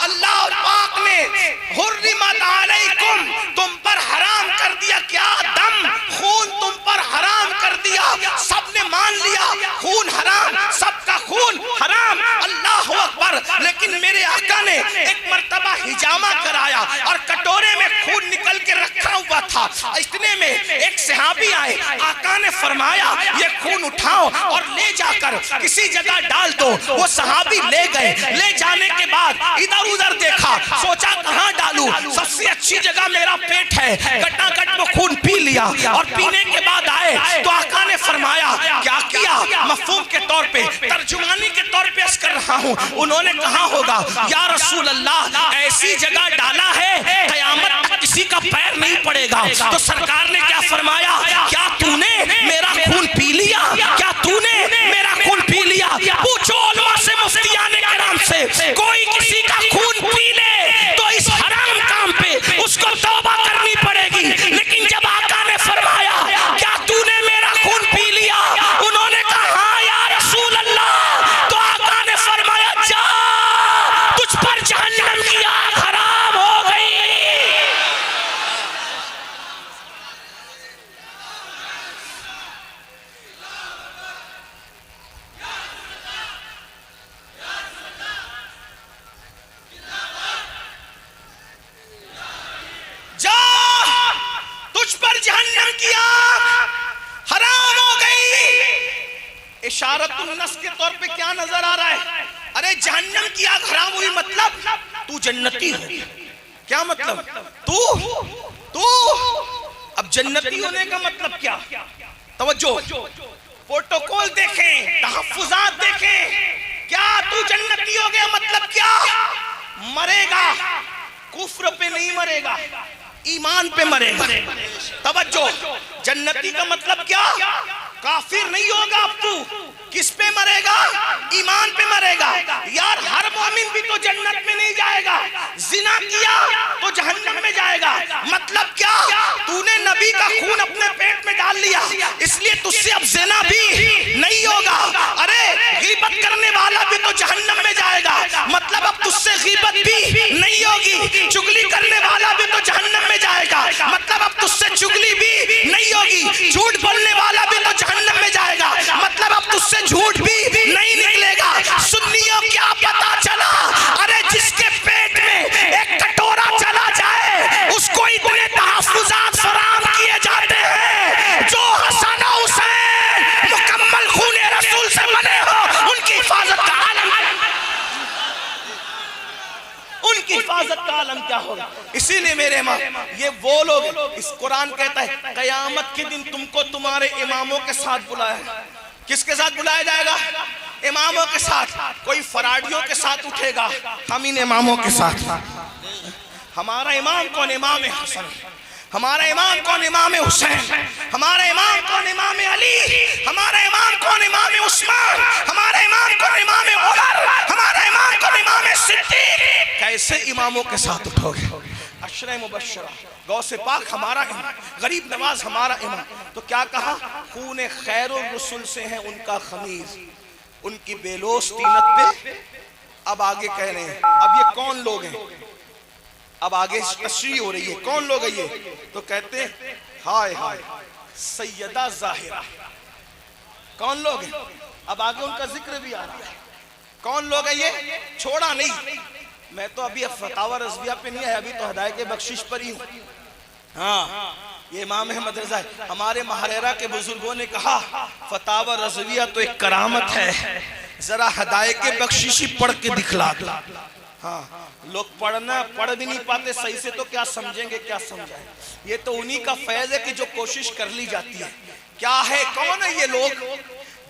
[SPEAKER 2] अल्लाह पाक ने हुर्रिमत अलैकुम, तुम पर हराम कर दिया क्या? दम, खून तुम पर हराम कर दिया। सबने मान लिया खून हराम, सबका खून हराम। अल्लाह अकबर। लेकिन मेरे आका ने एक मर्तबा हिजामा कराया और कटोरे में खून निकल के रखा हुआ था। इतने में एक सहाबी आए, आका ने फरमाया ये खून उठाओ और ले जाकर किसी जगह डाल दो। वो सहाबी ले गए। ले जाने के बाद इधर उधर देखा, सोचा कहां डालूं, सबसे अच्छी जगह मेरा पेट है। गटागट वो खून पी लिया और पीने के बाद आए तो आका ने फरमाया क्या किया? मफहूम के तौर पे, तर्जुमानी के तौर पे अर्ज कर रहा हूं। उन्होंने कहा होगा या रसूल अल्लाह ऐसी जगह डाला है कयामत तक किसी का पैर नहीं पड़ेगा। तो सरकार ने क्या फरमाया? क्या तूने मेरा खून पी लिया? क्या तूने मेरा खून पी लिया? पूछो उलमा से, मुफ्तियाने किराम से, कोई किसी का खून पी ले तो इस हराम काम पे उसको तौबा करनी पड़ेगी। लेकिन जब आका ने फरमाया क्या तूने मेरा खून पी लिया, उन्होंने कहा हाँ या रसूल अल्लाह, तो आका ने फरमाया जा, तुझ पर जहन्नम की आग हराम हो गई। जा, तुझ पर जहन्नम की आग हराम हो गई। इशारतुन नस के तौर पे क्या नजर आ रहा है? अरे जहन्नम की आग हराम हुई मतलब तू जन्नती हो। क्या मतलब? तू अब जन्नती होने का मतलब क्या? तवज्जो, प्रोटोकॉल देखें, तहफ्फुज़ात देखें। क्या तू जन्नती हो गया मतलब क्या? मरेगा, कुफ्र पे नहीं मरेगा, ईमान पे मरेगा। तवज्जो, जन्नती का मतलब क्या? काफिर नहीं होगा अब तू। किस पे मरेगा? ईमान पे मरेगा। यार हर मोमिन भी तो जन्नत में नहीं जाएगा। जिना किया क्या पता चला? अरे जिसके पेट में एक कटोरा चला जाए उसको इतने तहफ्फुज़ात फराहम किए जाते हैं। जो हसन और हुसैन मुकम्मल खूने रसूल से बने हो, उनकी हिफाजत का आलम, उनकी हिफाजत का आलम क्या होगा? इसीलिए मेरे माँ, ये वो लोग, इस कुरान कहता है कयामत के दिन तुमको तुम्हारे इमामों के साथ बुलाया। किसके साथ बुलाया जाएगा? इमामों के साथ। कोई फराडियों के साथ उठेगा, हम इन इमामों के साथ। हमारा इमाम कौन? इमाम हसन। हमारा इमाम कौन? इमाम हुसैन। हमारा इमाम कौन? इमाम अली। हमारा इमाम कौन? इमाम उस्मान। हमारा इमाम कौन? इमाम उमर। हमारा इमाम कौन? इमाम सिद्दीक। कैसे इमामों के साथ उठोगे? अशरे मुबश्शरा, गौसे पाक हमारा इमाम, गरीब नवाज हमारा इमाम। तो क्या कहा? खून खैरुर रसूल से है उनका खमीर, उनकी बेलोस तीनत पे। अब आगे कह रहे हैं, अब ये कौन लोग हैं? अब आगे तशरीह हो रही है, कौन लोग है ये? तो कहते हैं हाय हाय सैयदा ज़ाहिरा। कौन लोग हैं? अब आगे उनका जिक्र भी आ रहा है। कौन लोग है ये? छोड़ा नहीं, मैं तो अभी फतावा रज़विया पे नहीं है, अभी तो हदायत के बख्शिश पर ही हूँ। हाँ, ये इमाम अहमद रज़ा है। हमारे महरेरा के बुजुर्गों ने कहा फतावा रज़विया तो एक करामत है, जरा हदायत के बख्शिश ही पढ़ के दिखला दो। हाँ, लोग पढ़ भी नहीं पाते सही से, तो क्या समझेंगे, क्या समझाएं? ये तो उन्हीं का फैज़ है कि जो कोशिश कर ली जाती है। क्या है, कौन है ये लोग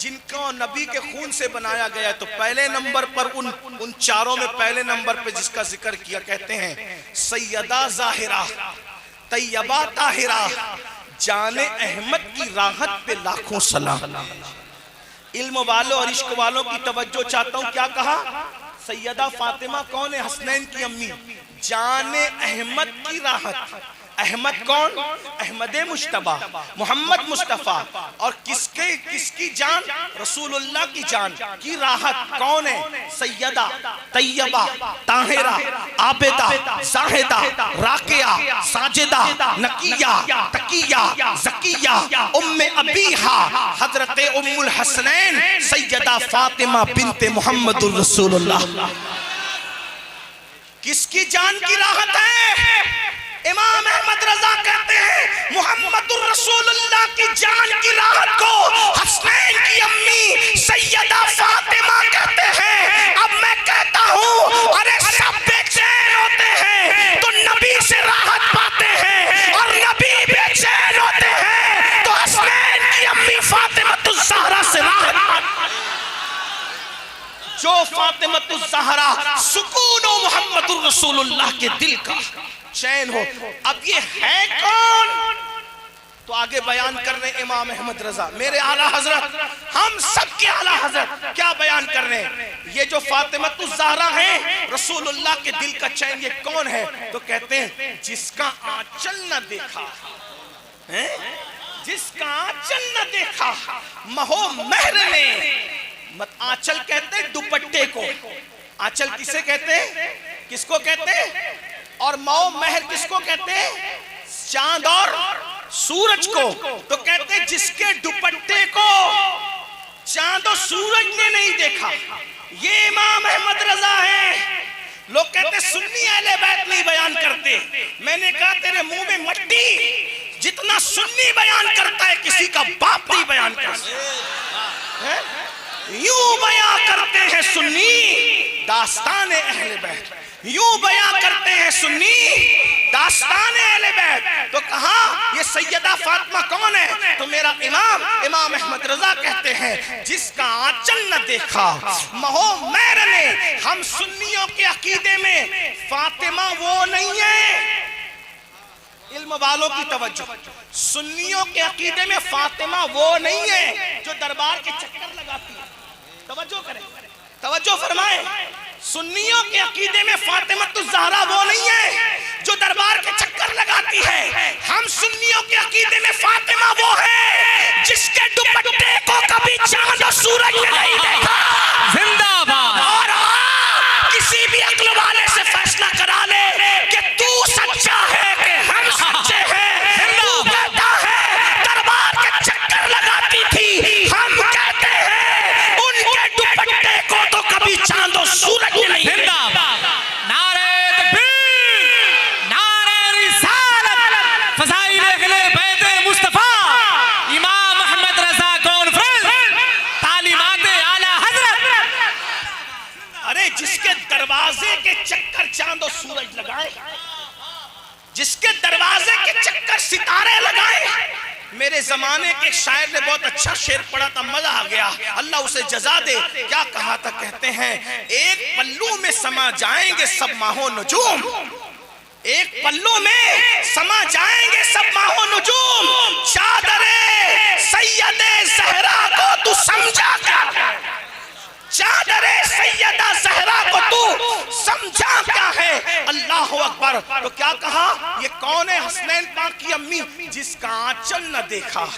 [SPEAKER 2] जिनको नबी के खून से बनाया गया? तो पहले नंबर पर उन चारों में पहले नंबर पे जिसका जिक्र किया, कहते हैं सैयदा ज़ाहिरा तैयबा ताहिरा, जाने अहमद की राहत पे लाखों सलाम। इल्म वालों और इश्क वालों की तवज्जो चाहता हूँ। क्या कहा? सैयदा फातिमा कौन है? हसनैन की अम्मी। जाने अहमद की राहत। अहमद कौन? अहमद मुश्तबा, मोहम्मद मुस्तफ़ा। और किसकी जान? रसूलुल्लाह की जान की राहत कौन है? सैयदा तैयबा ताहिरा आबिदा जाहिदा राकिया साजिदा नकिया तकिया ज़किया उम्मे अबीहा हजरत उम्मुल हसनैन सैयदा फातिमा बिनते मोहम्मदुर रसूलुल्लाह। किसकी जान की राहत है? इमाम अहमद रज़ा कहते हैं मुहम्मदुर रसूलुल्लाह की जान की राहत को हसनैन की अम्मी सैयदा फातिमा कहते हैं। अब मैं कहता हूँ, अरे सब बेचैन होते हैं तो नबी से राहत पाते हैं, और नबी बेचैन होते हैं तो हसनैन की अम्मी फातिमातुज़ ज़हरा से राहत पाते। जो फातिमातुज़ ज़हरा सुकून मुहम्मदुर रसूलुल्लाह के दिल का चैन हो। अब ये है कौन? तो आगे बयान कर रहे हैं इमाम अहमद रज़ा, मेरे आला हजरत, हम सब के आला हजरत क्या बयान कर रहे हैं? ये जो फातिमातुज़ ज़हरा है रसूलुल्लाह के दिल का चैन, ये कौन है? तो कहते हैं जिसका आंचल न देखा है, जिसका आंचल न देखा महो महर ने। मत आंचल कहते हैं दुपट्टे को। आंचल किसे कहते हैं? किसको कहते हैं? और मौ महर किसको कहते हैं? चांद और सूरज को। तो कहते हैं जिसके दुपट्टे को चांद और सूरज ने नहीं देखा, ये इमाम अहमद रज़ा है। लोग कहते सुन्नी अहले बैत नहीं बयान करते। मैंने कहा तेरे मुंह में मट्टी, जितना सुन्नी बयान करता है किसी का बाप नहीं बयान करता। यूं बयां करते हैं सुन्नी दास्तान अहले बैत, यूं बयां करते हैं सुन्नी दास्तान अहले बैत। तो कहा ये सैयदा फातिमा कौन है? तो मेरा इमाम अहमद रज़ा कहते हैं जिसका आंचल न देखा महो मैर ने। हम सुन्नियों के अकीदे में फातिमा वो नहीं है, इल्म वालों की तवज्जो, सुन्नियों के अकीदे में फातिमा वो नहीं है जो दरबार के चक्कर लगाती है। तवज्जो करें, तवज्जो फरमाएं। सुन्नियों के अकीदे में फातिमातुज़ ज़हरा वो नहीं है जो दरबार के चक्कर लगाती है। हम सुन्नियों के अकीदे में फातिमा वो है जिसके दुपट्टे को कभी चांद और सूरज ने नहीं देखा।
[SPEAKER 1] जिंदाबाद।
[SPEAKER 2] और किसी भी अक्ल वाले से फैसला करा ले कि तू सच्चा है कि हम सच्चे हैं। तू कहता है दरबार के चक्कर लगाती थी, हम कहते हैं उनके दुपट्टे को तो कभी चांद और जिसके दरवाजे के चक्कर चांद और सूरज लगाए, जिसके दरवाजे के चक्कर सितारे लगाए। मेरे जमाने के शायर ने बहुत अच्छा शेर पढ़ा था, मजा आ गया, अल्लाह उसे जजा दे। क्या कहा था? कहते हैं एक पल्लू में समा जाएंगे सब माहो नजूम, एक पल्लू में समा जाएंगे सब माहो नजूम, चादरे सैयदे ज़हरा को तू समझा क्या है, चादरे सैयदा ज़हरा को तू समझा क्या है। अल्लाह अकबर। तो क्या कहा? ये कौन है? हसनैन पाक की अम्मी, जिसका आंचल न देखा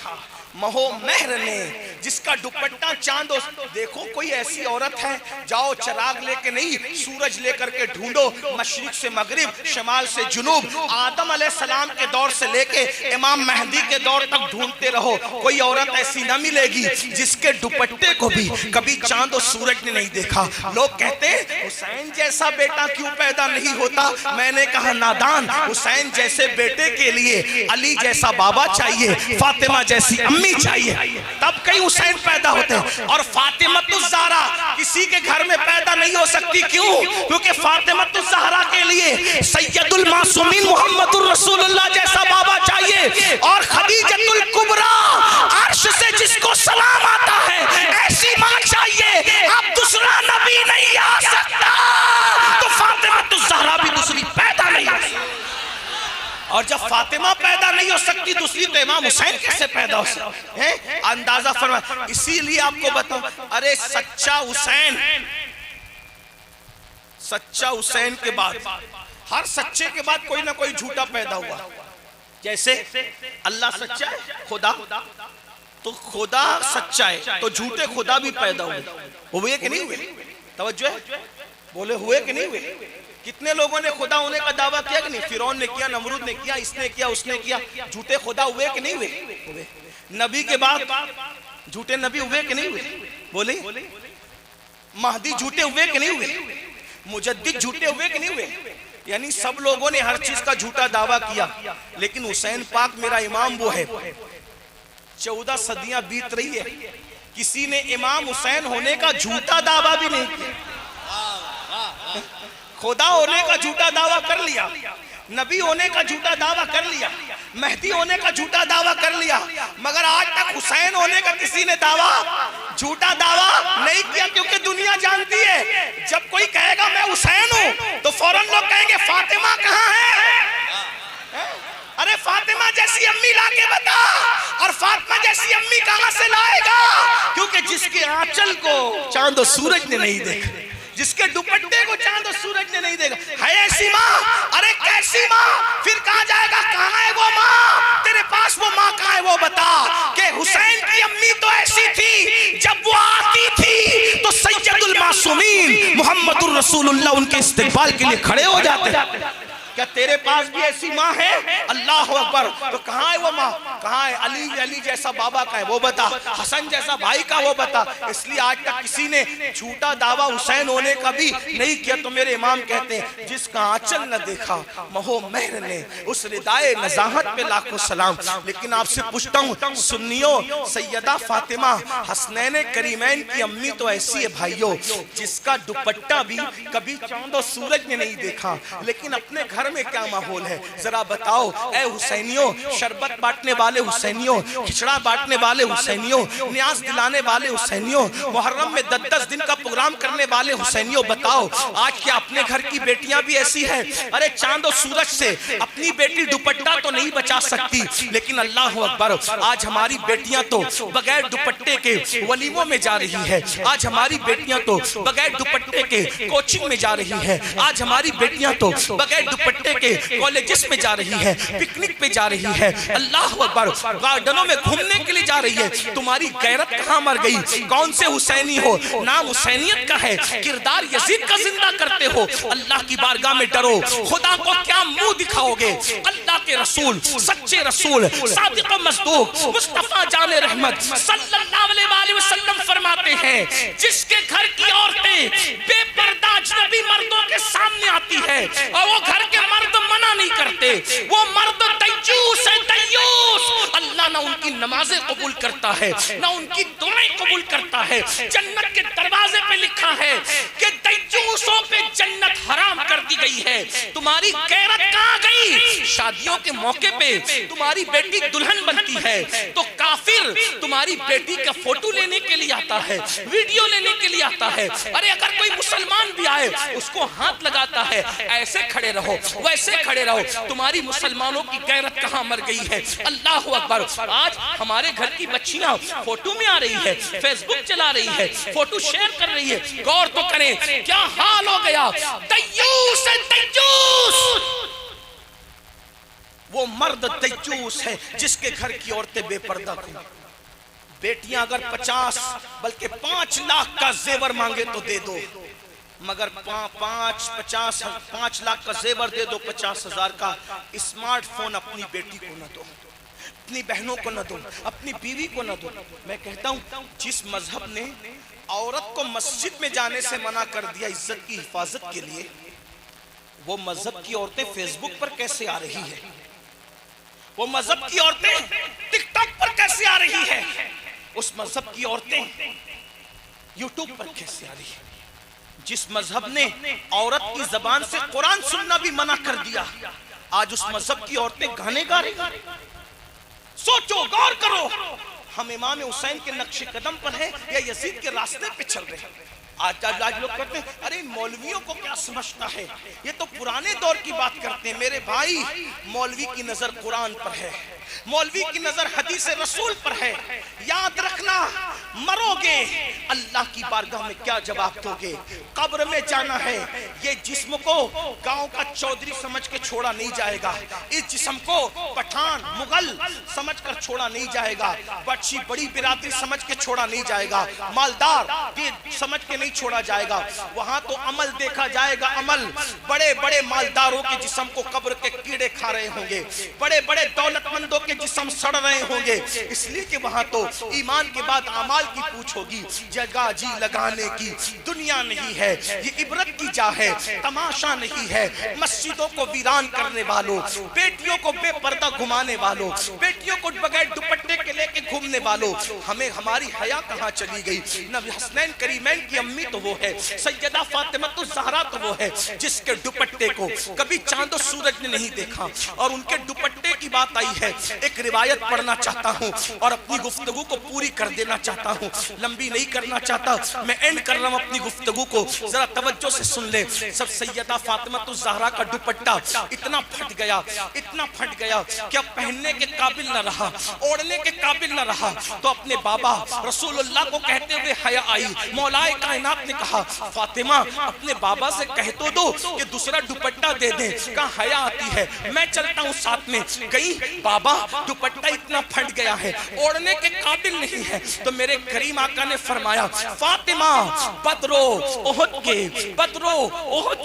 [SPEAKER 2] महो महर ने, जिसका दुपट्टा चांद। देखो कोई ऐसी औरत है, जाओ चिराग लेके नहीं, सूरज लेकर के ढूंढो, मशरिक से मगरिब, शमाल से जुनूब, आदम अलैहिस्सलाम के दौर से लेके इमाम मेहदी के दौर तक ढूंढते रहो, कोई औरत ऐसी ना मिलेगी जिसके दुपट्टे को भी कभी चांद और सूरज ने नहीं देखा। लोग कहते हैं हुसैन जैसा बेटा क्यों पैदा नहीं होता? मैंने कहा नादान, हुसैन जैसे बेटे के लिए अली जैसा बाबा चाहिए, फातिमा जैसी अम्मी चाहिए, तब कई हुसैन पैदा होते हैं। और फातिमतुज़ ज़हरा किसी के घर में पैदा नहीं हो सकती। क्यों? क्योंकि फातिमतुज़ ज़हरा के लिए सैयदुल मासूमीन मुहम्मदुर रसूलुल्लाह जैसा बाबा चाहिए, और खदीजतुल कुबरा अर्श से जिसको सलाम आता है ऐसी मां चाहिए। अब दूसरा नबी नहीं आ सकता, तो फातिमतुज़ ज़हरा भी दूसरी पैदा नहीं हो सकती। और जब फातिमा पैदा नहीं हो सकती दूसरी, तो इमाम हुसैन कैसे पैदा हो सकते हैं? अंदाजा फरमा। इसीलिए आपको बताऊं, अरे सच्चा हुसैन, सच्चा हुसैन के बाद हर सच्चे के बाद कोई ना कोई झूठा पैदा हुआ। जैसे अल्लाह सच्चा है, खुदा, तो खुदा सच्चा है, तो झूठे खुदा भी पैदा हुए कि नहीं हुए? तवज्जो है, बोले हुए कि नहीं हुए? कितने लोगों ने खुदा होने का दावा किया कि नहीं? फिरौन ने किया, नमरूद ने किया, इसने किया, उसने किया। झूठे खुदा हुए कि नहीं हुए? नबी के बाद झूठे नबी हुए कि नहीं हुए? बोले महदी झूठे हुए कि नहीं हुए? मुजद्दिद झूठे हुए कि नहीं हुए? यानी सब लोगों ने हर चीज का झूठा दावा किया, लेकिन हुसैन पाक मेरा इमाम वो है। 14 सदियां बीत रही है, किसी ने इमाम हुसैन होने का झूठा दावा भी नहीं किया। खुदा होने का झूठा दावा कर लिया, नबी होने का झूठा दावा कर लिया, मेहदी होने का झूठा दावा कर लिया, मगर आज तक हुसैन होने का किसी ने दावा, झूठा दावा नहीं किया। क्योंकि दुनिया जानती है जब कोई कहेगा मैं हुसैन हूं, तो फौरन लोग कहेंगे फातिमा कहां है? अरे फातिमा जैसी अम्मी लाके बता, और फातिमा जैसी अम्मी कहां से लाएगा? क्योंकि जिसके आंचल को चांद और सूरज ने नहीं देखा, जिसके दुपट्टे को चांद और सूरज ने नहीं देखा, है ऐसी माँ? अरे कैसी माँ? फिर कहाँ जाएगा? कहाँ है वो माँ? तेरे पास वो माँ कहाँ है वो बता। कि हुसैन की अम्मी तो ऐसी थी, जब वो आती थी तो सैयदुल मासूमीन मुहम्मदुर रसूलुल्लाह उनके इस्तेकबाल के लिए खड़े हो जाते। क्या तेरे पास भी ऐसी माँ है? अल्लाह अकबर। तो कहाँ है वो माँ? कहाँ है? अली जैसा बाबा का है वो बता, हसन जैसा भाई का वो बता। इसलिए आज तक किसी ने झूठा दावा हुसैन होने का भी नहीं किया। तो मेरे इमाम कहते हैं जिसका आंचल न देखा महो महर ने, उस रिदाए नज़ाहत पे लाखों सलाम। लेकिन आपसे पूछता हूँ सुन्नियों, सैयदा फातिमा हसनैन करीमैन की अम्मी तो ऐसी है भाइयों, जिसका दुपट्टा भी कभी चांद और सूरज ने नहीं देखा, लेकिन अपने घर में क्या माहौल है जरा बताओ। ऐ हुसैनियों, शरबत बांटने वाले हुसैनियों, खिचड़ा बांटने वाले हुसैनियों, न्याज दिलाने वाले हुसैनियों, मुहर्रम में 10-10 दिन का प्रोग्राम करने वाले हुसैनियों, बताओ आज क्या अपने घर की बेटियां भी ऐसी हैं? अरे चांद और सूरज से अपनी बेटी दुपट्टा तो नहीं बचा सकती, लेकिन अल्लाह अकबर आज हमारी बेटियां तो बगैर दुपट्टे के वलीमों में जा रही है, आज हमारी बेटियां तो बगैर दुपट्टे के कोचिंग में जा रही है, आज हमारी बेटियां तो बगैर दुपट्टे के कॉलेजेस में जा रही है, पिकनिक पे जा रही है, अल्लाह अकबर गार्डनों में घूमने के लिए जा रही है। तुम्हारी गैरत कहाँ मर गई? कौन से हुसैनी हो? नाम हुसैनियत का है, किरदार यजीद का जिंदा करते हो। अल्लाह की बारगाह में डरो, खुदा को क्या मुंह दिखाओगे? अल्लाह के रसूल, सच्चे रसूल, सादिक मसदूक मुस्तफा जाने रहमत सल्लल्लाहु अलैहि वसल्लम फरमाते हैं जिसके घर की औरतें बेपर्दा अजनबी मर्दों के सामने आती है और वो घर के मर्द मना नहीं करते, वो मर्द दय्यूस है, दय्यूस। अल्लाह ना उनकी नमाजें कबूल करता है, ना उनकी दुआएं कबूल करता है। जन्नत के दरवाजे पे लिखा है कि दय्यूस
[SPEAKER 1] तय्यूसों पे जन्नत हराम कर दी गई है। तुम्हारी गैरत कहाँ गई? शादियों के मौके पे तुम्हारी बेटी दुल्हन बनती है तो काफिर तुम्हारी बेटी का फोटो लेने के लिए आता है, वीडियो लेने के लिए आता है। अरे अगर कोई मुसलमान भी आए उसको हाथ लगाता है, ऐसे खड़े रहो वैसे खड़े रहो। तुम्हारी मुसलमानों की गैरत कहाँ मर गई है? अल्लाह अकबर। आज हमारे घर की बच्चियां फोटो में आ रही है, फेसबुक चला रही है, फोटो शेयर कर रही है। गौर तो करें क्या हाल हो गया। तय्यूस है, तय्यूस।
[SPEAKER 2] वो मर्द तय्यूस है जिसके घर की औरतें बेपर्दा हो। बेटियां अगर 50 बल्कि 5 लाख का जेवर मांगे तो दे दो, मगर 5 लाख का जेवर दे दो, 50,000 का स्मार्टफोन अपनी बेटी को न दो, अपनी बहनों को न दो, अपनी बीवी को न दो। मैं कहता हूं जिस मजहब ने औरत को मस्जिद में जाने से मना कर दिया इज्जत की हिफाजत के लिए, वो मजहब की औरतें फेसबुक पर कैसे आ रही है? वो मजहब की औरतें टिकटॉक पर कैसे आ रही है? उस मजहब की औरतें यूट्यूब पर कैसे आ रही है? जिस मजहब ने औरत की जबान से कुरान सुनना भी मना कर दिया, आज उस मजहब की औरतें गाने गा रही। सोचो, गौर करो, हम इमाम हुसैन के नक्शे कदम पर है या यजीद के रास्ते पे चल रहे हैं। आज लोग कहते हैं अरे मौलवियों को क्या समझता है, ये तो पुराने दौर की बात करते हैं। मेरे भाई, मौलवी की नजर कुरान पर है, मौलवी की नजर हदीस रसूल पर है। याद रखना, मरोगे अल्लाह की बारगाह में क्या जवाब दोगे? कब्र में जाना है। ये जिस्म को गांव का चौधरी समझ के छोड़ा नहीं जाएगा, इस जिस्म को पठान मुगल समझ कर छोड़ा नहीं जाएगा, बच्ची बड़ी बिरादरी समझ के छोड़ा नहीं जाएगा, मालदार ये समझ के नहीं छोड़ा जाएगा। वहां तो अमल देखा जाएगा, अमल। बड़े बड़े मालदारों के जिस्म को कब्र के कीड़े खा रहे होंगे, बड़े बड़े दौलतमंदों के जिस्म सड़ रहे होंगे, इसलिए कि वहां तो ईमान के बाद अमाल की पूछ होगी। जगह जी लगाने की दुनिया नहीं है, ये इबरत की जा है, तमाशा नहीं है। मस्जिदों को वीरान करने वालों, बेटियों को बेपर्दा घुमाने वालों, बेटियों को बगैर दुपट्टे के लेके घूमने वालों, हमें हमारी हया कहाँ चली गई? नबी हसनैन करीमैन की अम्मी तो वो है, सैयदा फातिमा तो ज़हरा तो वो है जिसके दुपट्टे को कभी चांद और सूरज ने नहीं देखा। और उनके दुपट्टे की बात आई है, एक रिवायत पढ़ना चाहता हूँ और अपनी गुफ्तगू को पूरी कर देना चाहता हूँ, लंबी नहीं करना चाहता। मैं एंड कर रहा हूँ अपनी गुफ्तगू को, जरा तवज्जो से सुन ले। सब सैयदा फातिमा तो ज़हरा का दुपट्टा इतना फट गया, इतना फट गया कि अब पहनने के काबिल न रहा, ओढ़ने के काबिल न रहा। तो अपने बाबा रसूलुल्लाह को कहते हुए हया आई। मौलाए कायनात ने कहा, फातिमा अपने बाबा से कह तो दो कि दूसरा दुपट्टा दे दे। कहा हया आती है, मैं चलता हूँ साथ में। गई, बाबा दुपट्टा इतना फट गया है, ओढ़ने के काबिल नहीं है। तो मेरे करीम आका ने फरमाया, फातिमा बदरो ओहद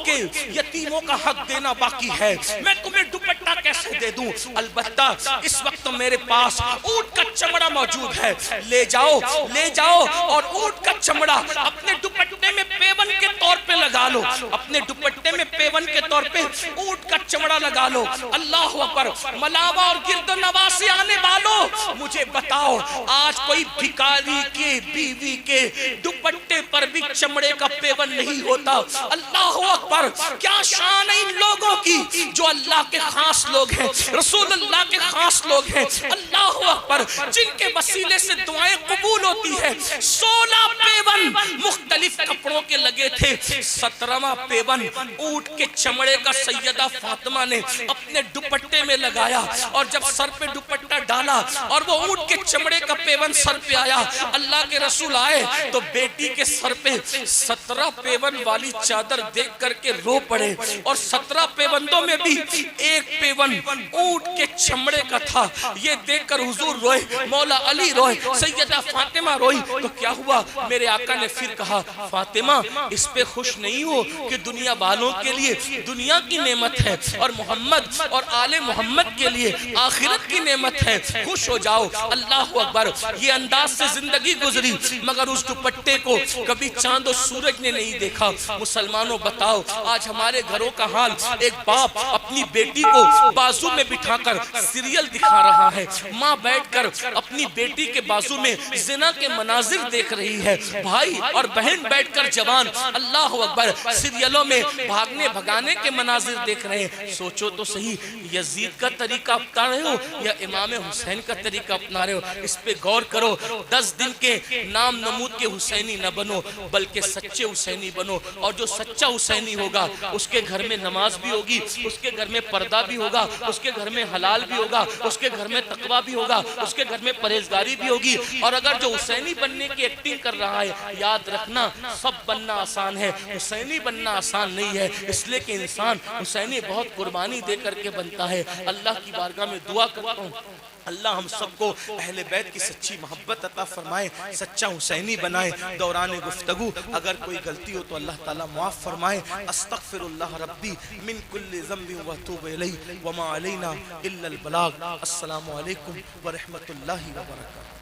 [SPEAKER 2] के यतीमों का हक देना बाकी है, मैं तुम्हें दुपट्टा कैसे दे दूं? अलबत्ता इस वक्त तो मेरे पास ऊंट का चमड़ा मौजूद है, ले जाओ और ऊंट का चमड़ा अपने दुपट्टे में पेवन के तौर पे लगा लो, अपने दुपट्टे में पेवन के तौर पे ऊंट का चमड़ा लगा लो। अल्लाह अकबर। मलावा और गिरदो नवासी आने वालों, मुझे बताओ आज कोई भिखारी के बीवी के दुपट्टे पर भी चमड़े का पेवन नहीं होता? अल्लाह अकबर। क्या शान है इन लोगों की जो अल्लाह के खास लोग हैं, रसूलुल्लाह के खास लोग हैं। अल्लाह अकबर। जिनके वसीले से दुआएं कबूल होती है। 16 पेवन मुख्तलिफ कपड़ों के लगे थे, 17वां पेवन ऊंट के चमड़े का सैयदा फातिमा ने अपने दुपट्टे में लगाया। और जब सर पे दुपट्टा डाला और वो ऊंट के चमड़े का पेवन सर पे आया, अल्लाह के रसूल आए तो बेटी के सर पे 17 पेवन वाली चादर देख करके रो पड़े। और 17 पेवंदों में भी एक पेवन ऊंट के चमड़े का था। ये देखकर हुजूर रोए, मौला अली रोए, सैयदा फातिमा रोई। तो क्या हुआ? मेरे आका ने फिर कहा, फातिमा इस पे खुश नहीं हो कि दुनिया वालों के लिए
[SPEAKER 3] दुनिया की नेमत है और मोहम्मद और आले मोहम्मद के लिए आखिरत की नेमत है। खुश हो जाओ। अल्लाह अकबर। ये अंदाज से जिंदगी गुजरी मगर उस दुपट्टे को कभी चांद और सूरज ने नहीं देखा। मुसलमानों बताओ आज हमारे घरों का हाल, एक बाप अपनी बेटी को बाजू में बिठाकर सीरियल दिखा रहा है, माँ बैठकर अपनी बेटी के बाजू में जिना के मनाजिर देख रही है, भाई और बहन बैठकर जवान अल्लाह अकबर सीरियलों में भागने भगाने के मनाजिर देख रहे हैं। सोचो तो सही, यजीद का तरीका अपना रहे हो या इमाम हुसैन का तरीका अपना रहे हो? इस पे गौर करो। 10 दिन के नाम नमूद के हुसैनी न बनो बल्कि सच्चे हुसैनी बनो। और जो सच्चा हुसैनी होगा उसके घर में नमाज भी होगी, उसके घर में पर्दा भी होगा, उसके घर में हलाल भी होगा, उसके घर में तकवा भी होगा, उसके घर में परहेजगारी भी होगी। और अगर जो हुसैनी बनने की एक्टिंग कर रहा है, याद रखना सब बनना आसान है, हुसैनी बनना आसान नहीं है। इसलिए कि इंसान हुसैनी बहुत कुर्बानी दे करके बनता है। अल्लाह की बारगाह में दुआ करता हूँ अल्लाह हम सबको अहले बैत की सच्ची मोहब्बत अता फरमाए, सच्चा हुसैनी बनाए। दौरान गुफ्तगू अगर कोई गलती हो तो अल्लाह ताला माफ़ फरमाए। अस्तगफिरुल्लाह रब्बी मिन कुल्ली ज़ंबिन व अतूबु इलैहि व मा अलैना इल्लल बलाग। अस्सलामु अलैकुम व रहमतुल्लाहि व बरकातहू।